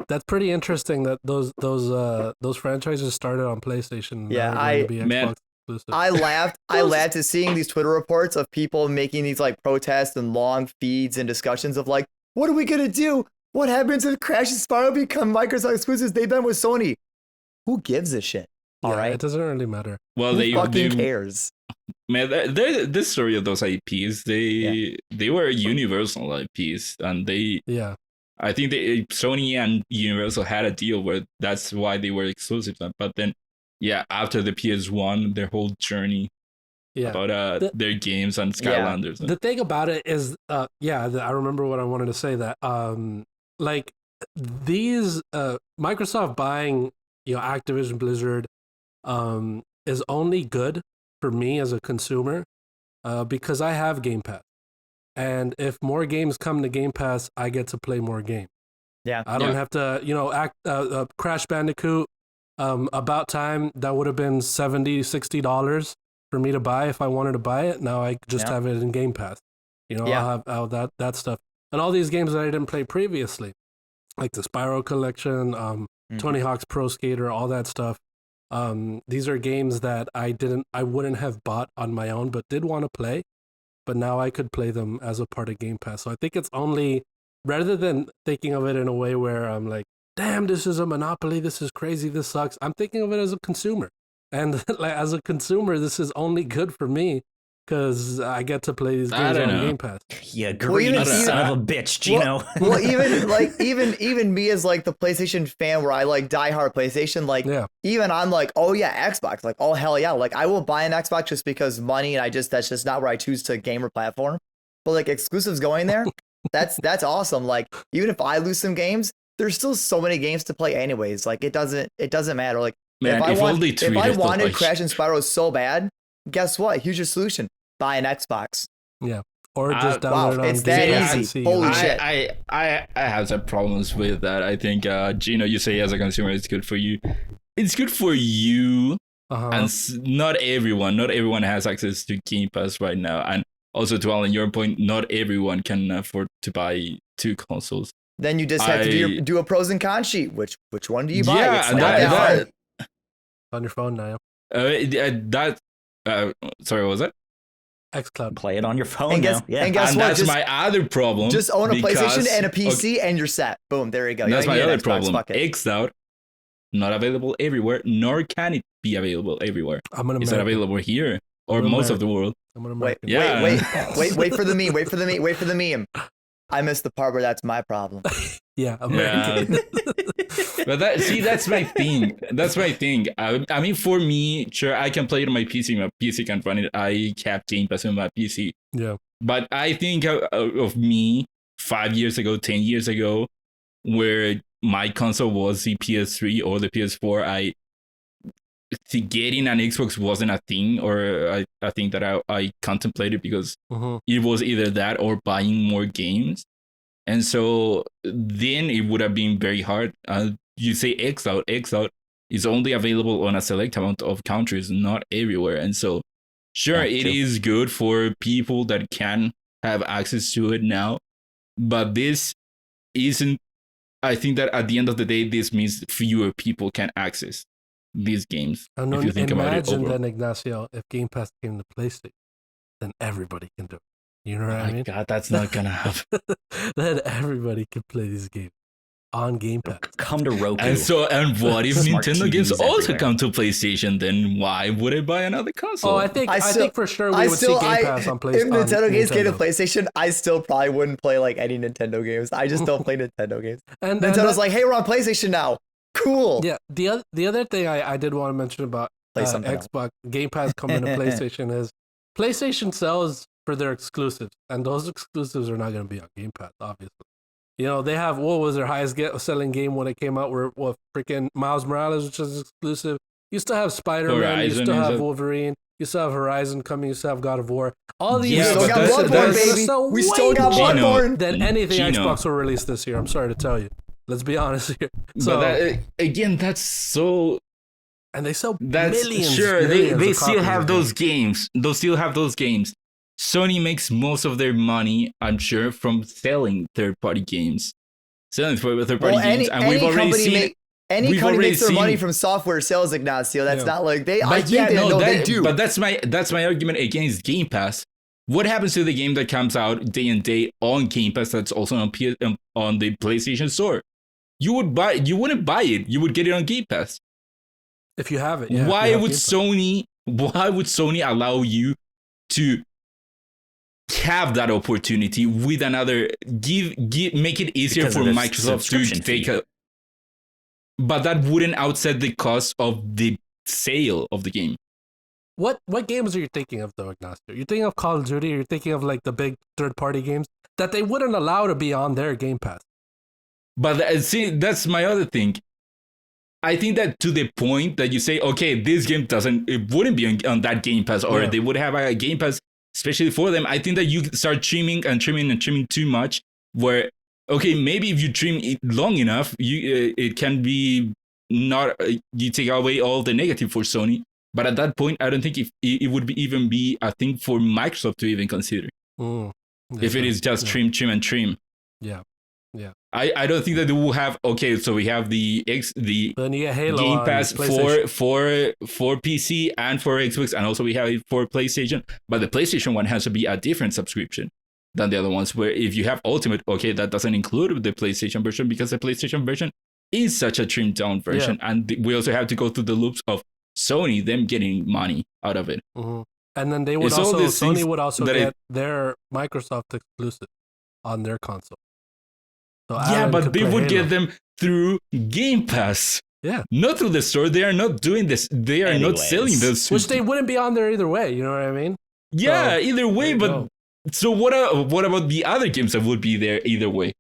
Speaker 1: that's pretty interesting that those franchises started on PlayStation.
Speaker 3: Yeah, I laughed at seeing these Twitter reports of people making these like protests and long feeds and discussions of like, what are we gonna do? What happens if Crash and Spyro become Microsoft exclusives? They've been with Sony. Who gives a shit? All right,
Speaker 1: it doesn't really matter.
Speaker 3: Well, who fucking cares?
Speaker 4: Man, this story of those IPs, they were Universal IPs, and I think Sony and Universal had a deal where that's why they were exclusive. But then, after the PS1, their whole journey about their games and Skylanders.
Speaker 1: The thing about it is, I remember what I wanted to say, that like these Microsoft buying Activision Blizzard is only good for me as a consumer because I have Game Pass. And if more games come to Game Pass, I get to play more games.
Speaker 3: Yeah.
Speaker 1: I don't have to, Crash Bandicoot, About Time, that would have been $70, $60 for me to buy if I wanted to buy it. Now I just have it in Game Pass. I'll have that stuff. And all these games that I didn't play previously, like the Spyro Collection, Tony Hawk's Pro Skater, all that stuff. These are games that I wouldn't have bought on my own, but did want to play. But now I could play them as a part of Game Pass. So I think it's only, rather than thinking of it in a way where I'm like, damn, this is a monopoly, this is crazy, this sucks. I'm thinking of it as a consumer. And like as a consumer, this is only good for me because I get to play these games on Game Pass.
Speaker 2: Yeah, greedy son of a bitch, Gino.
Speaker 3: Well, even me as like the PlayStation fan, where I like diehard PlayStation, like even I'm like, oh yeah, Xbox, like oh hell yeah, like I will buy an Xbox just because money, and that's just not where I choose to game or platform. But like exclusives going there, that's awesome. Like even if I lose some games, there's still so many games to play anyways. Like it doesn't matter. Like
Speaker 4: man,
Speaker 3: if I wanted Crash and Spyro so bad, guess what? Here's your solution. Buy an Xbox.
Speaker 1: Yeah. Or just download it on
Speaker 3: it's that easy. Holy shit.
Speaker 4: I have some problems with that. I think, Gino, you say as a consumer, it's good for you. It's good for you. And not everyone has access to Game Pass right now. And also to Alan, your point, not everyone can afford to buy two consoles.
Speaker 3: Then you just have to do a pros and cons sheet. Which one do you buy?
Speaker 4: Yeah,
Speaker 3: it's
Speaker 4: and
Speaker 3: not that hard.
Speaker 1: On your phone now.
Speaker 4: Sorry, what was that?
Speaker 1: xCloud.
Speaker 2: Play it on your phone
Speaker 3: And guess,
Speaker 2: now. Yeah.
Speaker 3: and guess
Speaker 4: And
Speaker 3: what?
Speaker 4: that's my other problem.
Speaker 3: Just own a PlayStation and a PC,
Speaker 4: okay,
Speaker 3: and you're set. Boom, there you go.
Speaker 4: that's my other problem.
Speaker 3: Fuck it.
Speaker 4: xCloud, not available everywhere, nor can it be available everywhere.
Speaker 1: I'm an
Speaker 4: It's
Speaker 1: American.
Speaker 4: not available here or
Speaker 1: I'm
Speaker 4: most
Speaker 1: American.
Speaker 4: of the world.
Speaker 1: I'm an
Speaker 3: Wait,
Speaker 1: American.
Speaker 4: Yeah.
Speaker 3: wait for the meme. Wait for the meme. I missed the part where that's my problem.
Speaker 1: Yeah, American.
Speaker 4: But that's my thing. That's my thing. I mean, for me, sure, I can play it on my PC. My PC can run it. I have Game Pass on my PC.
Speaker 1: Yeah.
Speaker 4: But I think of me 5 years ago, 10 years ago, where my console was the PS3 or the PS4. Getting an Xbox wasn't a thing, or I think that I contemplated, because it was either that or buying more games. And so then it would have been very hard. You say xCloud is only available on a select amount of countries, not everywhere. And so, sure, it is good for people that can have access to it now, but this isn't. I think that at the end of the day, this means fewer people can access these games.
Speaker 1: And
Speaker 4: if you think about it
Speaker 1: imagine
Speaker 4: overall.
Speaker 1: then, Ignacio, if Game Pass came to PlayStation, then everybody can do it. You know what I mean?
Speaker 4: God, that's not gonna happen.
Speaker 1: Then everybody can play these games on Game Pass.
Speaker 2: Come to Roku.
Speaker 4: And what if
Speaker 2: Smart
Speaker 4: Nintendo games
Speaker 2: TVs
Speaker 4: also
Speaker 2: everywhere.
Speaker 4: come to PlayStation? Then why would I buy another console?
Speaker 1: Oh, I think for sure we would see Game Pass on PlayStation.
Speaker 3: If Nintendo games came to PlayStation, I still probably wouldn't play like any Nintendo games. I just don't play Nintendo games.
Speaker 1: And
Speaker 3: Nintendo's like, hey, we're on PlayStation now. Cool.
Speaker 1: Yeah. The other thing I did want to mention about Xbox Game Pass coming to PlayStation is PlayStation sells for their exclusives, and those exclusives are not going to be on Game Pass, obviously. You know, they have, what was their highest selling game when it came out? Where freaking Miles Morales, which is exclusive. You still have Spider-Man, you still have Wolverine, you still have Horizon coming, you still have God of War. All these
Speaker 3: we still got Bloodborne, baby. We still got Bloodborne.
Speaker 1: Than anything Xbox will release this year. I'm sorry to tell you. Let's be honest here. So
Speaker 4: but again, that's so.
Speaker 1: And they sell
Speaker 4: That's
Speaker 1: millions.
Speaker 4: Sure,
Speaker 1: millions
Speaker 4: they
Speaker 1: of
Speaker 4: still
Speaker 1: copies
Speaker 4: have
Speaker 1: of
Speaker 4: those games. They'll still have those games. Sony makes most of their money, I'm sure, from selling third-party games. Selling third-party games, and we've already seen.
Speaker 3: Any company makes their money from software sales, Ignacio. That's not like they. I think they do.
Speaker 4: But that's my argument against Game Pass. What happens to the game that comes out day and day on Game Pass that's also on the PlayStation Store? You wouldn't buy it. You would get it on Game Pass.
Speaker 1: If you have it,
Speaker 4: Why would Sony allow you to have that opportunity with another make it easier for Microsoft to take a, but that wouldn't outset the cost of the sale of the game.
Speaker 1: What games are you thinking of though, Ignacio? You're thinking of Call of Duty, you're thinking of like the big third-party games that they wouldn't allow to be on their Game Pass.
Speaker 4: But see, that's my other thing. I think that to the point that you say, okay, this game wouldn't be on that Game Pass, or they would have a Game Pass especially for them. I think that you start trimming too much, where, okay, maybe if you trim it long enough, it can be not, you take away all the negative for Sony. But at that point, I don't think it would even be a thing for Microsoft to even consider. If it is just trim and trim.
Speaker 1: Yeah. Yeah.
Speaker 4: I don't think that they will have, okay, so we have the Game Pass for PC and for Xbox, and also we have it for PlayStation, but the PlayStation one has to be a different subscription than the other ones, where if you have Ultimate, okay, that doesn't include the PlayStation version, because the PlayStation version is such a trimmed down version, and we also have to go through the loops of Sony, them getting money out of it.
Speaker 1: And then they would Sony would also get their Microsoft exclusive on their console. So
Speaker 4: but they would get them through Game Pass.
Speaker 1: Yeah.
Speaker 4: Not through the store. They are not doing this. They are not selling those.
Speaker 1: Which they wouldn't be on there either way. You know what I mean?
Speaker 4: Yeah, either way. But so what about the other games that would be there either way?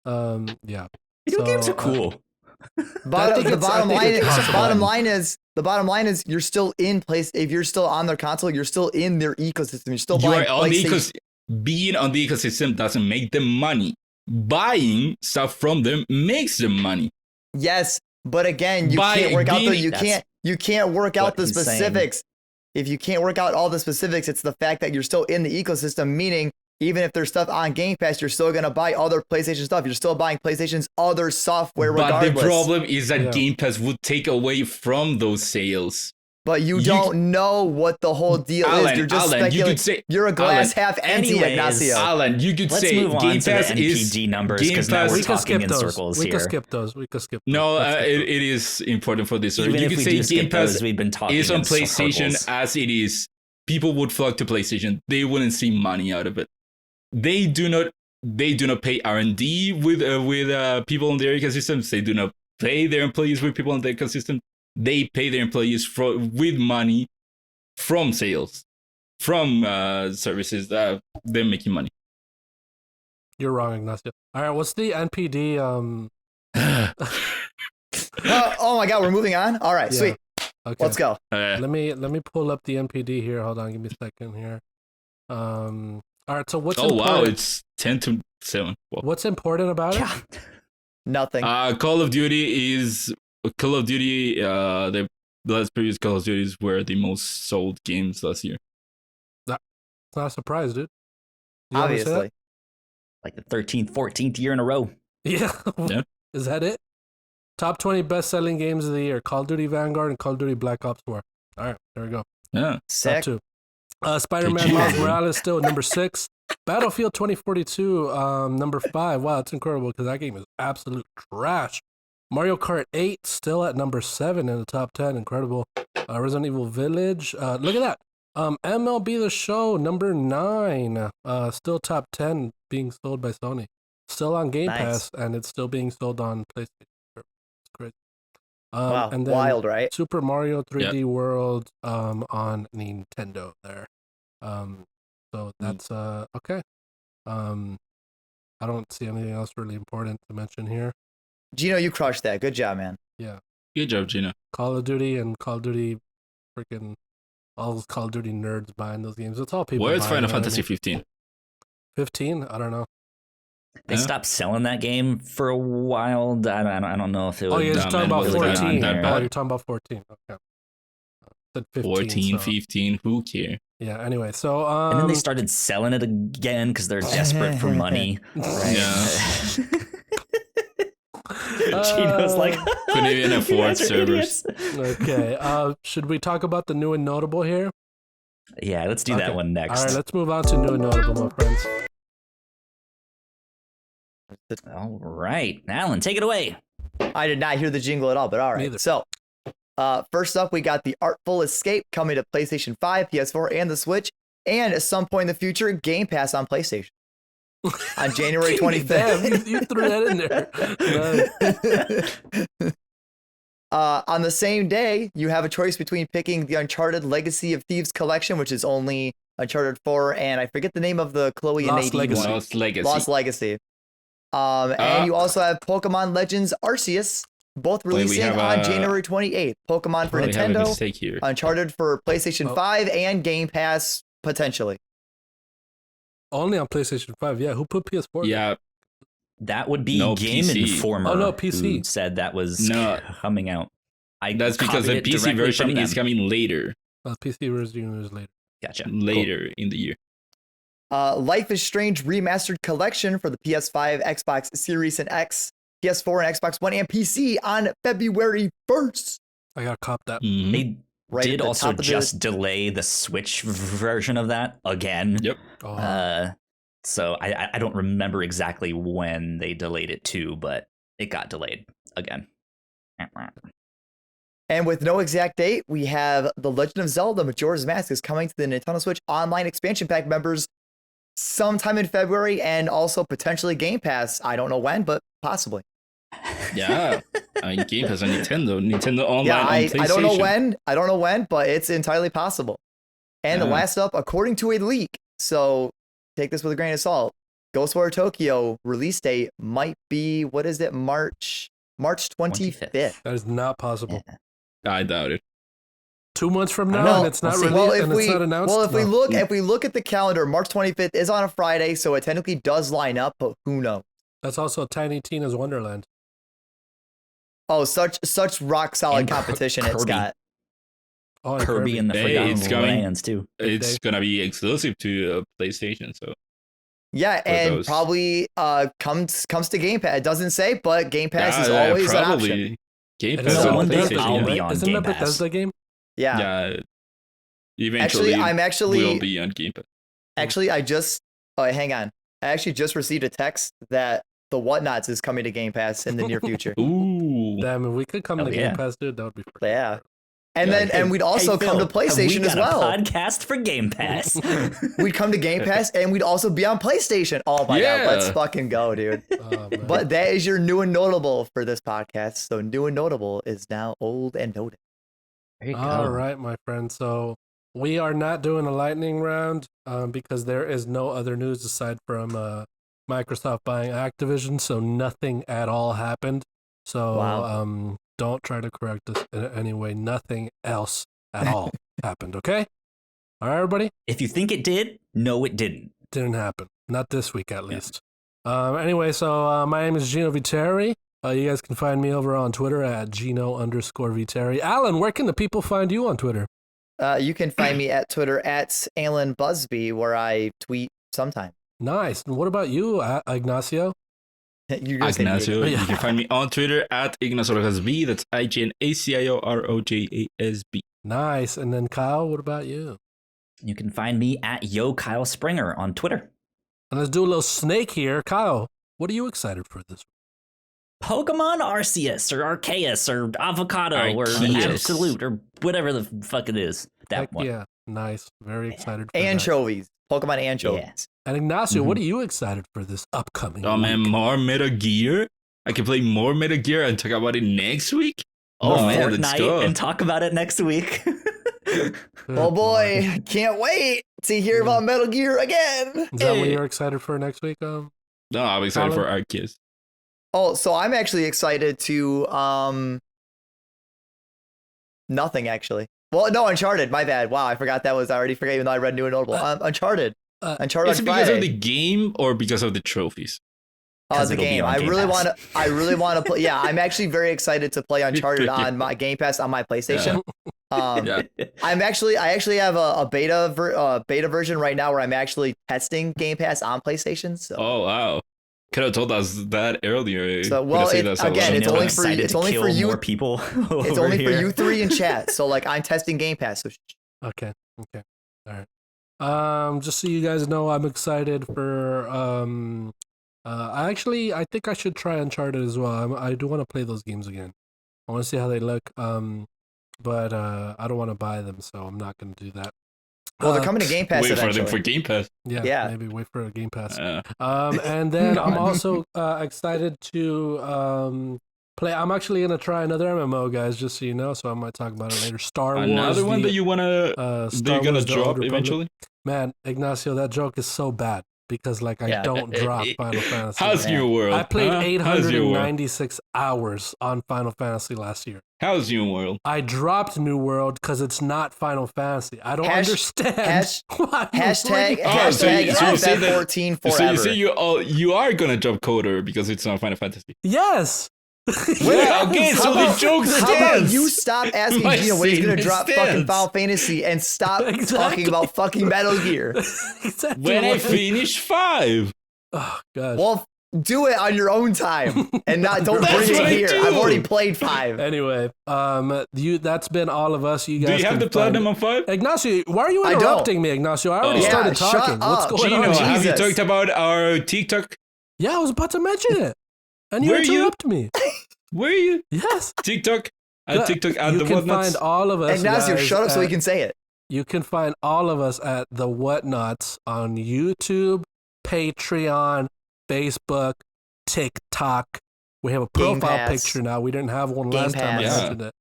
Speaker 1: Yeah.
Speaker 2: Video games are cool.
Speaker 3: The bottom line is you're still in place. If you're still on their console, you're still in their ecosystem. You're still buying
Speaker 4: being on the ecosystem doesn't make them money. Buying stuff from them makes them money.
Speaker 3: Yes, but again, you can't work out the specifics. If you can't work out all the specifics, it's the fact that you're still in the ecosystem, meaning even if there's stuff on Game Pass, you're still gonna buy other PlayStation stuff. You're still buying PlayStation's other software regardless.
Speaker 4: But the problem is that Game Pass would take away from those sales.
Speaker 3: But you don't know what the whole deal is. You're just speculating. You're a glass half empty, Ignacio.
Speaker 4: Alan, you could say
Speaker 2: Game Pass
Speaker 4: NPD
Speaker 2: numbers because now we're talking in circles here.
Speaker 1: We can skip those.
Speaker 4: No, it is important for this.
Speaker 2: Even
Speaker 4: you could say Game Pass
Speaker 2: we've been talking
Speaker 4: is on PlayStation as it is. People would flock to PlayStation. They wouldn't see money out of it. They do not pay R&D with people in their ecosystems. They do not pay their employees with people in their ecosystem. They pay their employees with money from sales, from services that they're making money.
Speaker 1: You're wrong, Ignacio. All right, what's the NPD?
Speaker 3: Oh my God, we're moving on. All right, sweet. Okay. Let's go.
Speaker 1: Let me pull up the NPD here. Hold on, give me a second here. All right, so what's important?
Speaker 4: Wow, it's 10 to 7. Whoa.
Speaker 1: What's important about it?
Speaker 3: Nothing.
Speaker 4: Call of Duty, the last previous Call of Duties were the most sold games last year.
Speaker 1: That's not a surprise, dude.
Speaker 3: Obviously.
Speaker 2: Like the 13th, 14th year in a row.
Speaker 1: Yeah. Is that it? Top 20 best-selling games of the year. Call of Duty Vanguard and Call of Duty Black Ops 4. All right, there we go.
Speaker 4: Yeah.
Speaker 3: Sick.
Speaker 1: Top 2. Spider-Man Miles Morales still at number 6. Battlefield 2042, number 5. Wow, that's incredible because that game is absolute trash. Mario Kart 8 still at number 7 in the top 10. Incredible. Resident Evil Village. Look at that. MLB The Show, number 9. Still top 10 being sold by Sony. Still on Game Pass, and it's still being sold on PlayStation. It's crazy.
Speaker 3: Wow,
Speaker 1: and then
Speaker 3: wild, right?
Speaker 1: Super Mario 3D World on Nintendo there. So that's okay. I don't see anything else really important to mention here.
Speaker 3: Gino, you crushed that. Good job, man.
Speaker 1: Yeah.
Speaker 4: Good job, Gino.
Speaker 1: Call of Duty and Call of Duty, freaking all those Call of Duty nerds buying those games. It's all people.
Speaker 4: Where's Final Fantasy 15?
Speaker 1: 15? I don't know.
Speaker 2: They stopped selling that game for a while. I don't know if it was.
Speaker 1: Oh, you're talking about 14.
Speaker 4: Oh,
Speaker 1: you're talking about 14. Okay.
Speaker 4: 15, 14, 15, who cares?
Speaker 1: Yeah, anyway, so...
Speaker 2: and then they started selling it again because they're desperate for money. Right?
Speaker 4: Yeah.
Speaker 2: Gino's like...
Speaker 4: couldn't even afford servers.
Speaker 1: Okay, should we talk about the new and notable here?
Speaker 2: Yeah, let's do that one next.
Speaker 1: All right, let's move on to new and notable, my friends.
Speaker 2: All right. Alan, take it away.
Speaker 3: I did not hear the jingle at all, but all right.
Speaker 1: Neither.
Speaker 3: So, first up, we got The Artful Escape coming to PlayStation 5, PS4, and the Switch, and at some point in the future, Game Pass on PlayStation. On January 25th.
Speaker 1: Damn, you threw that in there.
Speaker 3: On the same day, you have a choice between picking the Uncharted Legacy of Thieves collection, which is only Uncharted 4, and I forget the name of the Chloe and Nadine one. Lost Legacy. And you also have Pokemon Legends Arceus, both releasing on January 28th. Pokemon for Nintendo, Uncharted for PlayStation 5, and Game Pass, potentially.
Speaker 1: Only on PlayStation 5, yeah. Who put PS4?
Speaker 2: Yeah. That would be Game Informer.
Speaker 1: Oh, no, PC.
Speaker 2: Who said that was coming out.
Speaker 4: That's because the PC version is coming later.
Speaker 1: PC version is later.
Speaker 2: Gotcha.
Speaker 4: Later in the year.
Speaker 3: Life is Strange Remastered Collection for the PS5, Xbox Series and X, PS4 and Xbox One, and PC on February 1st.
Speaker 1: I gotta cop that.
Speaker 2: Mm-hmm. They did also just delay the Switch version of that again.
Speaker 4: Yep.
Speaker 2: So I don't remember exactly when they delayed it to, but it got delayed again.
Speaker 3: And with no exact date, we have The Legend of Zelda Majora's Mask is coming to the Nintendo Switch Online Expansion Pack members sometime in February, and also potentially Game Pass. I don't know when, but possibly.
Speaker 4: Yeah, I mean, Game Pass on Nintendo Online on PlayStation.
Speaker 3: I don't know when, but it's entirely possible. And the last up, according to a leak, so take this with a grain of salt, Ghostwire Tokyo release date might be, what is it, March 25th.
Speaker 1: That is not possible.
Speaker 2: Yeah.
Speaker 4: I doubt it.
Speaker 1: 2 months from now, and it's not released, and it's not announced.
Speaker 3: Well, if we look at the calendar, March 25th is on a Friday, so it technically does line up, but who knows?
Speaker 1: That's also Tiny Tina's Wonderland.
Speaker 3: Oh, such rock solid competition it's got.
Speaker 2: Oh, Kirby and the Forgotten Lands too.
Speaker 4: It's gonna be exclusive to PlayStation, so
Speaker 3: Yeah, and
Speaker 4: those.
Speaker 3: probably comes to Game Pass. It doesn't say, but Game Pass is always an option.
Speaker 4: Game
Speaker 1: And
Speaker 4: Pass
Speaker 1: no
Speaker 4: on
Speaker 1: one does the
Speaker 2: I'll
Speaker 1: game,
Speaker 2: be
Speaker 1: right?
Speaker 2: on
Speaker 1: Isn't
Speaker 2: Game
Speaker 1: that
Speaker 2: Pass.
Speaker 1: Bethesda game?
Speaker 3: Yeah.
Speaker 4: Yeah. Eventually, will be on Game Pass.
Speaker 3: Actually, hang on. I actually just received a text that the Whatnauts is coming to Game Pass in the near future.
Speaker 4: Ooh.
Speaker 1: Damn, if we could come to Game Pass, dude, that would be freaking
Speaker 3: Yeah. And we'd also come to PlayStation
Speaker 2: we
Speaker 3: as
Speaker 2: got
Speaker 3: well.
Speaker 2: a podcast for Game Pass.
Speaker 3: We'd come to Game Pass and we'd also be on PlayStation. Oh my god, let's fucking go, dude.
Speaker 1: Oh,
Speaker 3: But that is your new and notable for this podcast. So new and notable is now old and noted.
Speaker 2: There you go.
Speaker 1: all right, my friend. So we are not doing a lightning round because there is no other news aside from Microsoft buying Activision. So nothing at all happened. So
Speaker 3: Wow.
Speaker 1: don't try to correct us in any way. Nothing else at all happened. Okay. All right, everybody.
Speaker 2: If you think it did, no, it didn't.
Speaker 1: Didn't happen. Not this week, at least. Anyway, so my name is Gino Viteri. You guys can find me over on Twitter at Gino_Viteri. Alan, where can the people find you on Twitter?
Speaker 3: You can find me at Twitter at Alan Busby, where I tweet sometimes.
Speaker 1: Nice. And what about you, Ignacio?
Speaker 3: You're gonna say me.
Speaker 4: Ignacio. You can find me on Twitter at Ignaciorojasb. That's IGNACIOROJASB.
Speaker 1: Nice. And then Kyle, what about you?
Speaker 2: You can find me at Yo Kyle Springer on Twitter.
Speaker 1: And let's do a little snake here. Kyle, what are you excited for this week?
Speaker 2: Pokemon Arceus or Arceus or Avocado or
Speaker 4: Arceus.
Speaker 2: Absolute or whatever the fuck it is. That
Speaker 1: Heck
Speaker 2: one.
Speaker 1: yeah. Nice. Very excited for that.
Speaker 3: Anchovies. Pokemon anchovies.
Speaker 2: Yeah.
Speaker 1: And Ignacio, what are you excited for this upcoming
Speaker 4: Oh man,
Speaker 1: week?
Speaker 4: more Metal Gear? I can play more Metal Gear and talk about it next week?
Speaker 2: Or
Speaker 4: Oh man, let's
Speaker 2: Fortnite
Speaker 4: go.
Speaker 2: and talk about it next week.
Speaker 1: Good
Speaker 3: Oh boy,
Speaker 1: Lord.
Speaker 3: can't wait to hear about Metal Gear again.
Speaker 1: Is that what you're excited for next week?
Speaker 4: No, I'm excited for Arceus.
Speaker 3: Oh, so I'm actually excited to nothing actually. Well, no, Uncharted. My bad. Wow, I forgot that was. I already forgot, even though I read New and Notable. Uncharted. Uncharted
Speaker 4: Is
Speaker 3: on
Speaker 4: it because
Speaker 3: Friday.
Speaker 4: of the game or because of the trophies?
Speaker 3: The
Speaker 2: 'Cause it'll be
Speaker 3: game.
Speaker 2: on
Speaker 3: I
Speaker 2: Game
Speaker 3: really
Speaker 2: Pass.
Speaker 3: want to play. Yeah, I'm actually very excited to play Uncharted on my Game Pass on my PlayStation.
Speaker 4: Yeah.
Speaker 3: I actually have a beta version right now where I'm actually testing Game Pass on PlayStation. So.
Speaker 4: Oh wow. Could have told us that earlier.
Speaker 3: So, well,
Speaker 4: Could have saved us a
Speaker 3: again,
Speaker 4: lot of
Speaker 3: it's
Speaker 2: Gino
Speaker 3: only
Speaker 4: time.
Speaker 3: for-
Speaker 2: excited
Speaker 3: it's
Speaker 2: to
Speaker 3: only
Speaker 2: kill
Speaker 3: for you-
Speaker 2: more people.
Speaker 3: It's
Speaker 2: over
Speaker 3: only
Speaker 2: here.
Speaker 3: for you three in chat. So like I'm testing Game Pass. So
Speaker 1: Okay. All right. Just so you guys know, I'm excited for I think I should try Uncharted as well. I do want to play those games again. I want to see how they look. But I don't want to buy them, so I'm not going to do that.
Speaker 3: well, they're coming to Game Pass
Speaker 4: Wait for
Speaker 3: eventually.
Speaker 4: them for Game Pass.
Speaker 1: Yeah, maybe wait for a Game Pass.
Speaker 4: Uh,
Speaker 1: And then I'm also excited to play. I'm actually gonna try another MMO, guys, just so you know. So I might talk about it later. Star Wars.
Speaker 4: another one that you wanna
Speaker 1: Star
Speaker 4: they're gonna
Speaker 1: Wars, The Old
Speaker 4: drop
Speaker 1: Republic.
Speaker 4: eventually.
Speaker 1: Man, Ignacio, that joke is so bad because like I
Speaker 3: Yeah.
Speaker 1: don't drop Final Fantasy.
Speaker 4: How's
Speaker 3: Man.
Speaker 4: New World?
Speaker 1: I played
Speaker 4: Huh? How's New World?
Speaker 1: 896 hours on Final Fantasy last year.
Speaker 4: How's New World?
Speaker 1: I dropped New World because it's not Final Fantasy. I don't understand. why you
Speaker 3: Hashtag
Speaker 1: freaking-
Speaker 4: Oh, so you say that-
Speaker 3: FF14
Speaker 4: So
Speaker 3: forever.
Speaker 4: you say you are gonna drop Coder because it's not Final Fantasy.
Speaker 1: Yes.
Speaker 4: Yeah, okay, so the joke
Speaker 3: How about
Speaker 4: stands.
Speaker 3: you stop asking
Speaker 4: My
Speaker 3: Gino when he's gonna
Speaker 4: statement
Speaker 3: drop fucking
Speaker 4: stands.
Speaker 3: Final Fantasy and stop
Speaker 1: Exactly.
Speaker 3: talking about fucking Metal Gear?
Speaker 1: Exactly
Speaker 4: When I
Speaker 1: what-
Speaker 4: finish 5.
Speaker 1: Oh gosh.
Speaker 3: Well, do it on your own time and don't
Speaker 4: That's
Speaker 3: bring
Speaker 4: what
Speaker 3: it
Speaker 4: I
Speaker 3: here.
Speaker 4: do.
Speaker 3: I've already played 5.
Speaker 1: Anyway, that's been all of us. You guys.
Speaker 4: Do you have
Speaker 1: can
Speaker 4: the platinum
Speaker 1: find-
Speaker 4: on 5?
Speaker 1: Ignacio, why are you
Speaker 3: I don't.
Speaker 1: interrupting me, Ignacio? I already
Speaker 4: Oh.
Speaker 1: started
Speaker 3: Yeah, shut
Speaker 1: talking. What's
Speaker 3: up.
Speaker 1: going
Speaker 4: Gino,
Speaker 1: on?
Speaker 4: have you
Speaker 3: Jesus.
Speaker 4: talked about our TikTok?
Speaker 1: Yeah, I was about to mention it, and you
Speaker 4: Were you?
Speaker 1: interrupt me.
Speaker 4: Where are you?
Speaker 1: Yes.
Speaker 4: TikTok?
Speaker 1: Yeah,
Speaker 4: TikTok and
Speaker 1: you
Speaker 4: the
Speaker 1: can
Speaker 4: Whatnauts?
Speaker 1: find all of us.
Speaker 3: Ignacio,
Speaker 1: guys,
Speaker 3: shut up so he
Speaker 1: at-
Speaker 3: can say it.
Speaker 1: You can find all of us at the Whatnauts on YouTube, Patreon, Facebook, TikTok. We have a
Speaker 3: Game
Speaker 1: profile
Speaker 3: Pass.
Speaker 1: picture now. We didn't have one
Speaker 3: Game
Speaker 1: last time I
Speaker 3: Pass.
Speaker 1: mentioned it.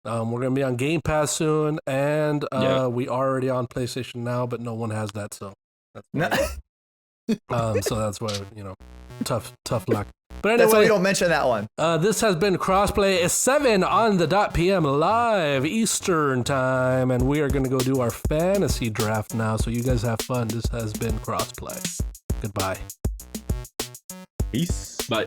Speaker 1: We're gonna be on Game Pass soon, and
Speaker 4: Yeah.
Speaker 1: we are already on PlayStation now, but no one has that, so that's
Speaker 3: No,
Speaker 1: why, so that's why tough luck. But
Speaker 3: that's why we
Speaker 1: anyway,
Speaker 3: don't mention that one.
Speaker 1: this has been Crossplay. It's 7 on the .p.m. live Eastern time, and we are gonna go do our fantasy draft now. So you guys have fun. This has been Crossplay. Goodbye.
Speaker 2: Peace.
Speaker 4: Bye.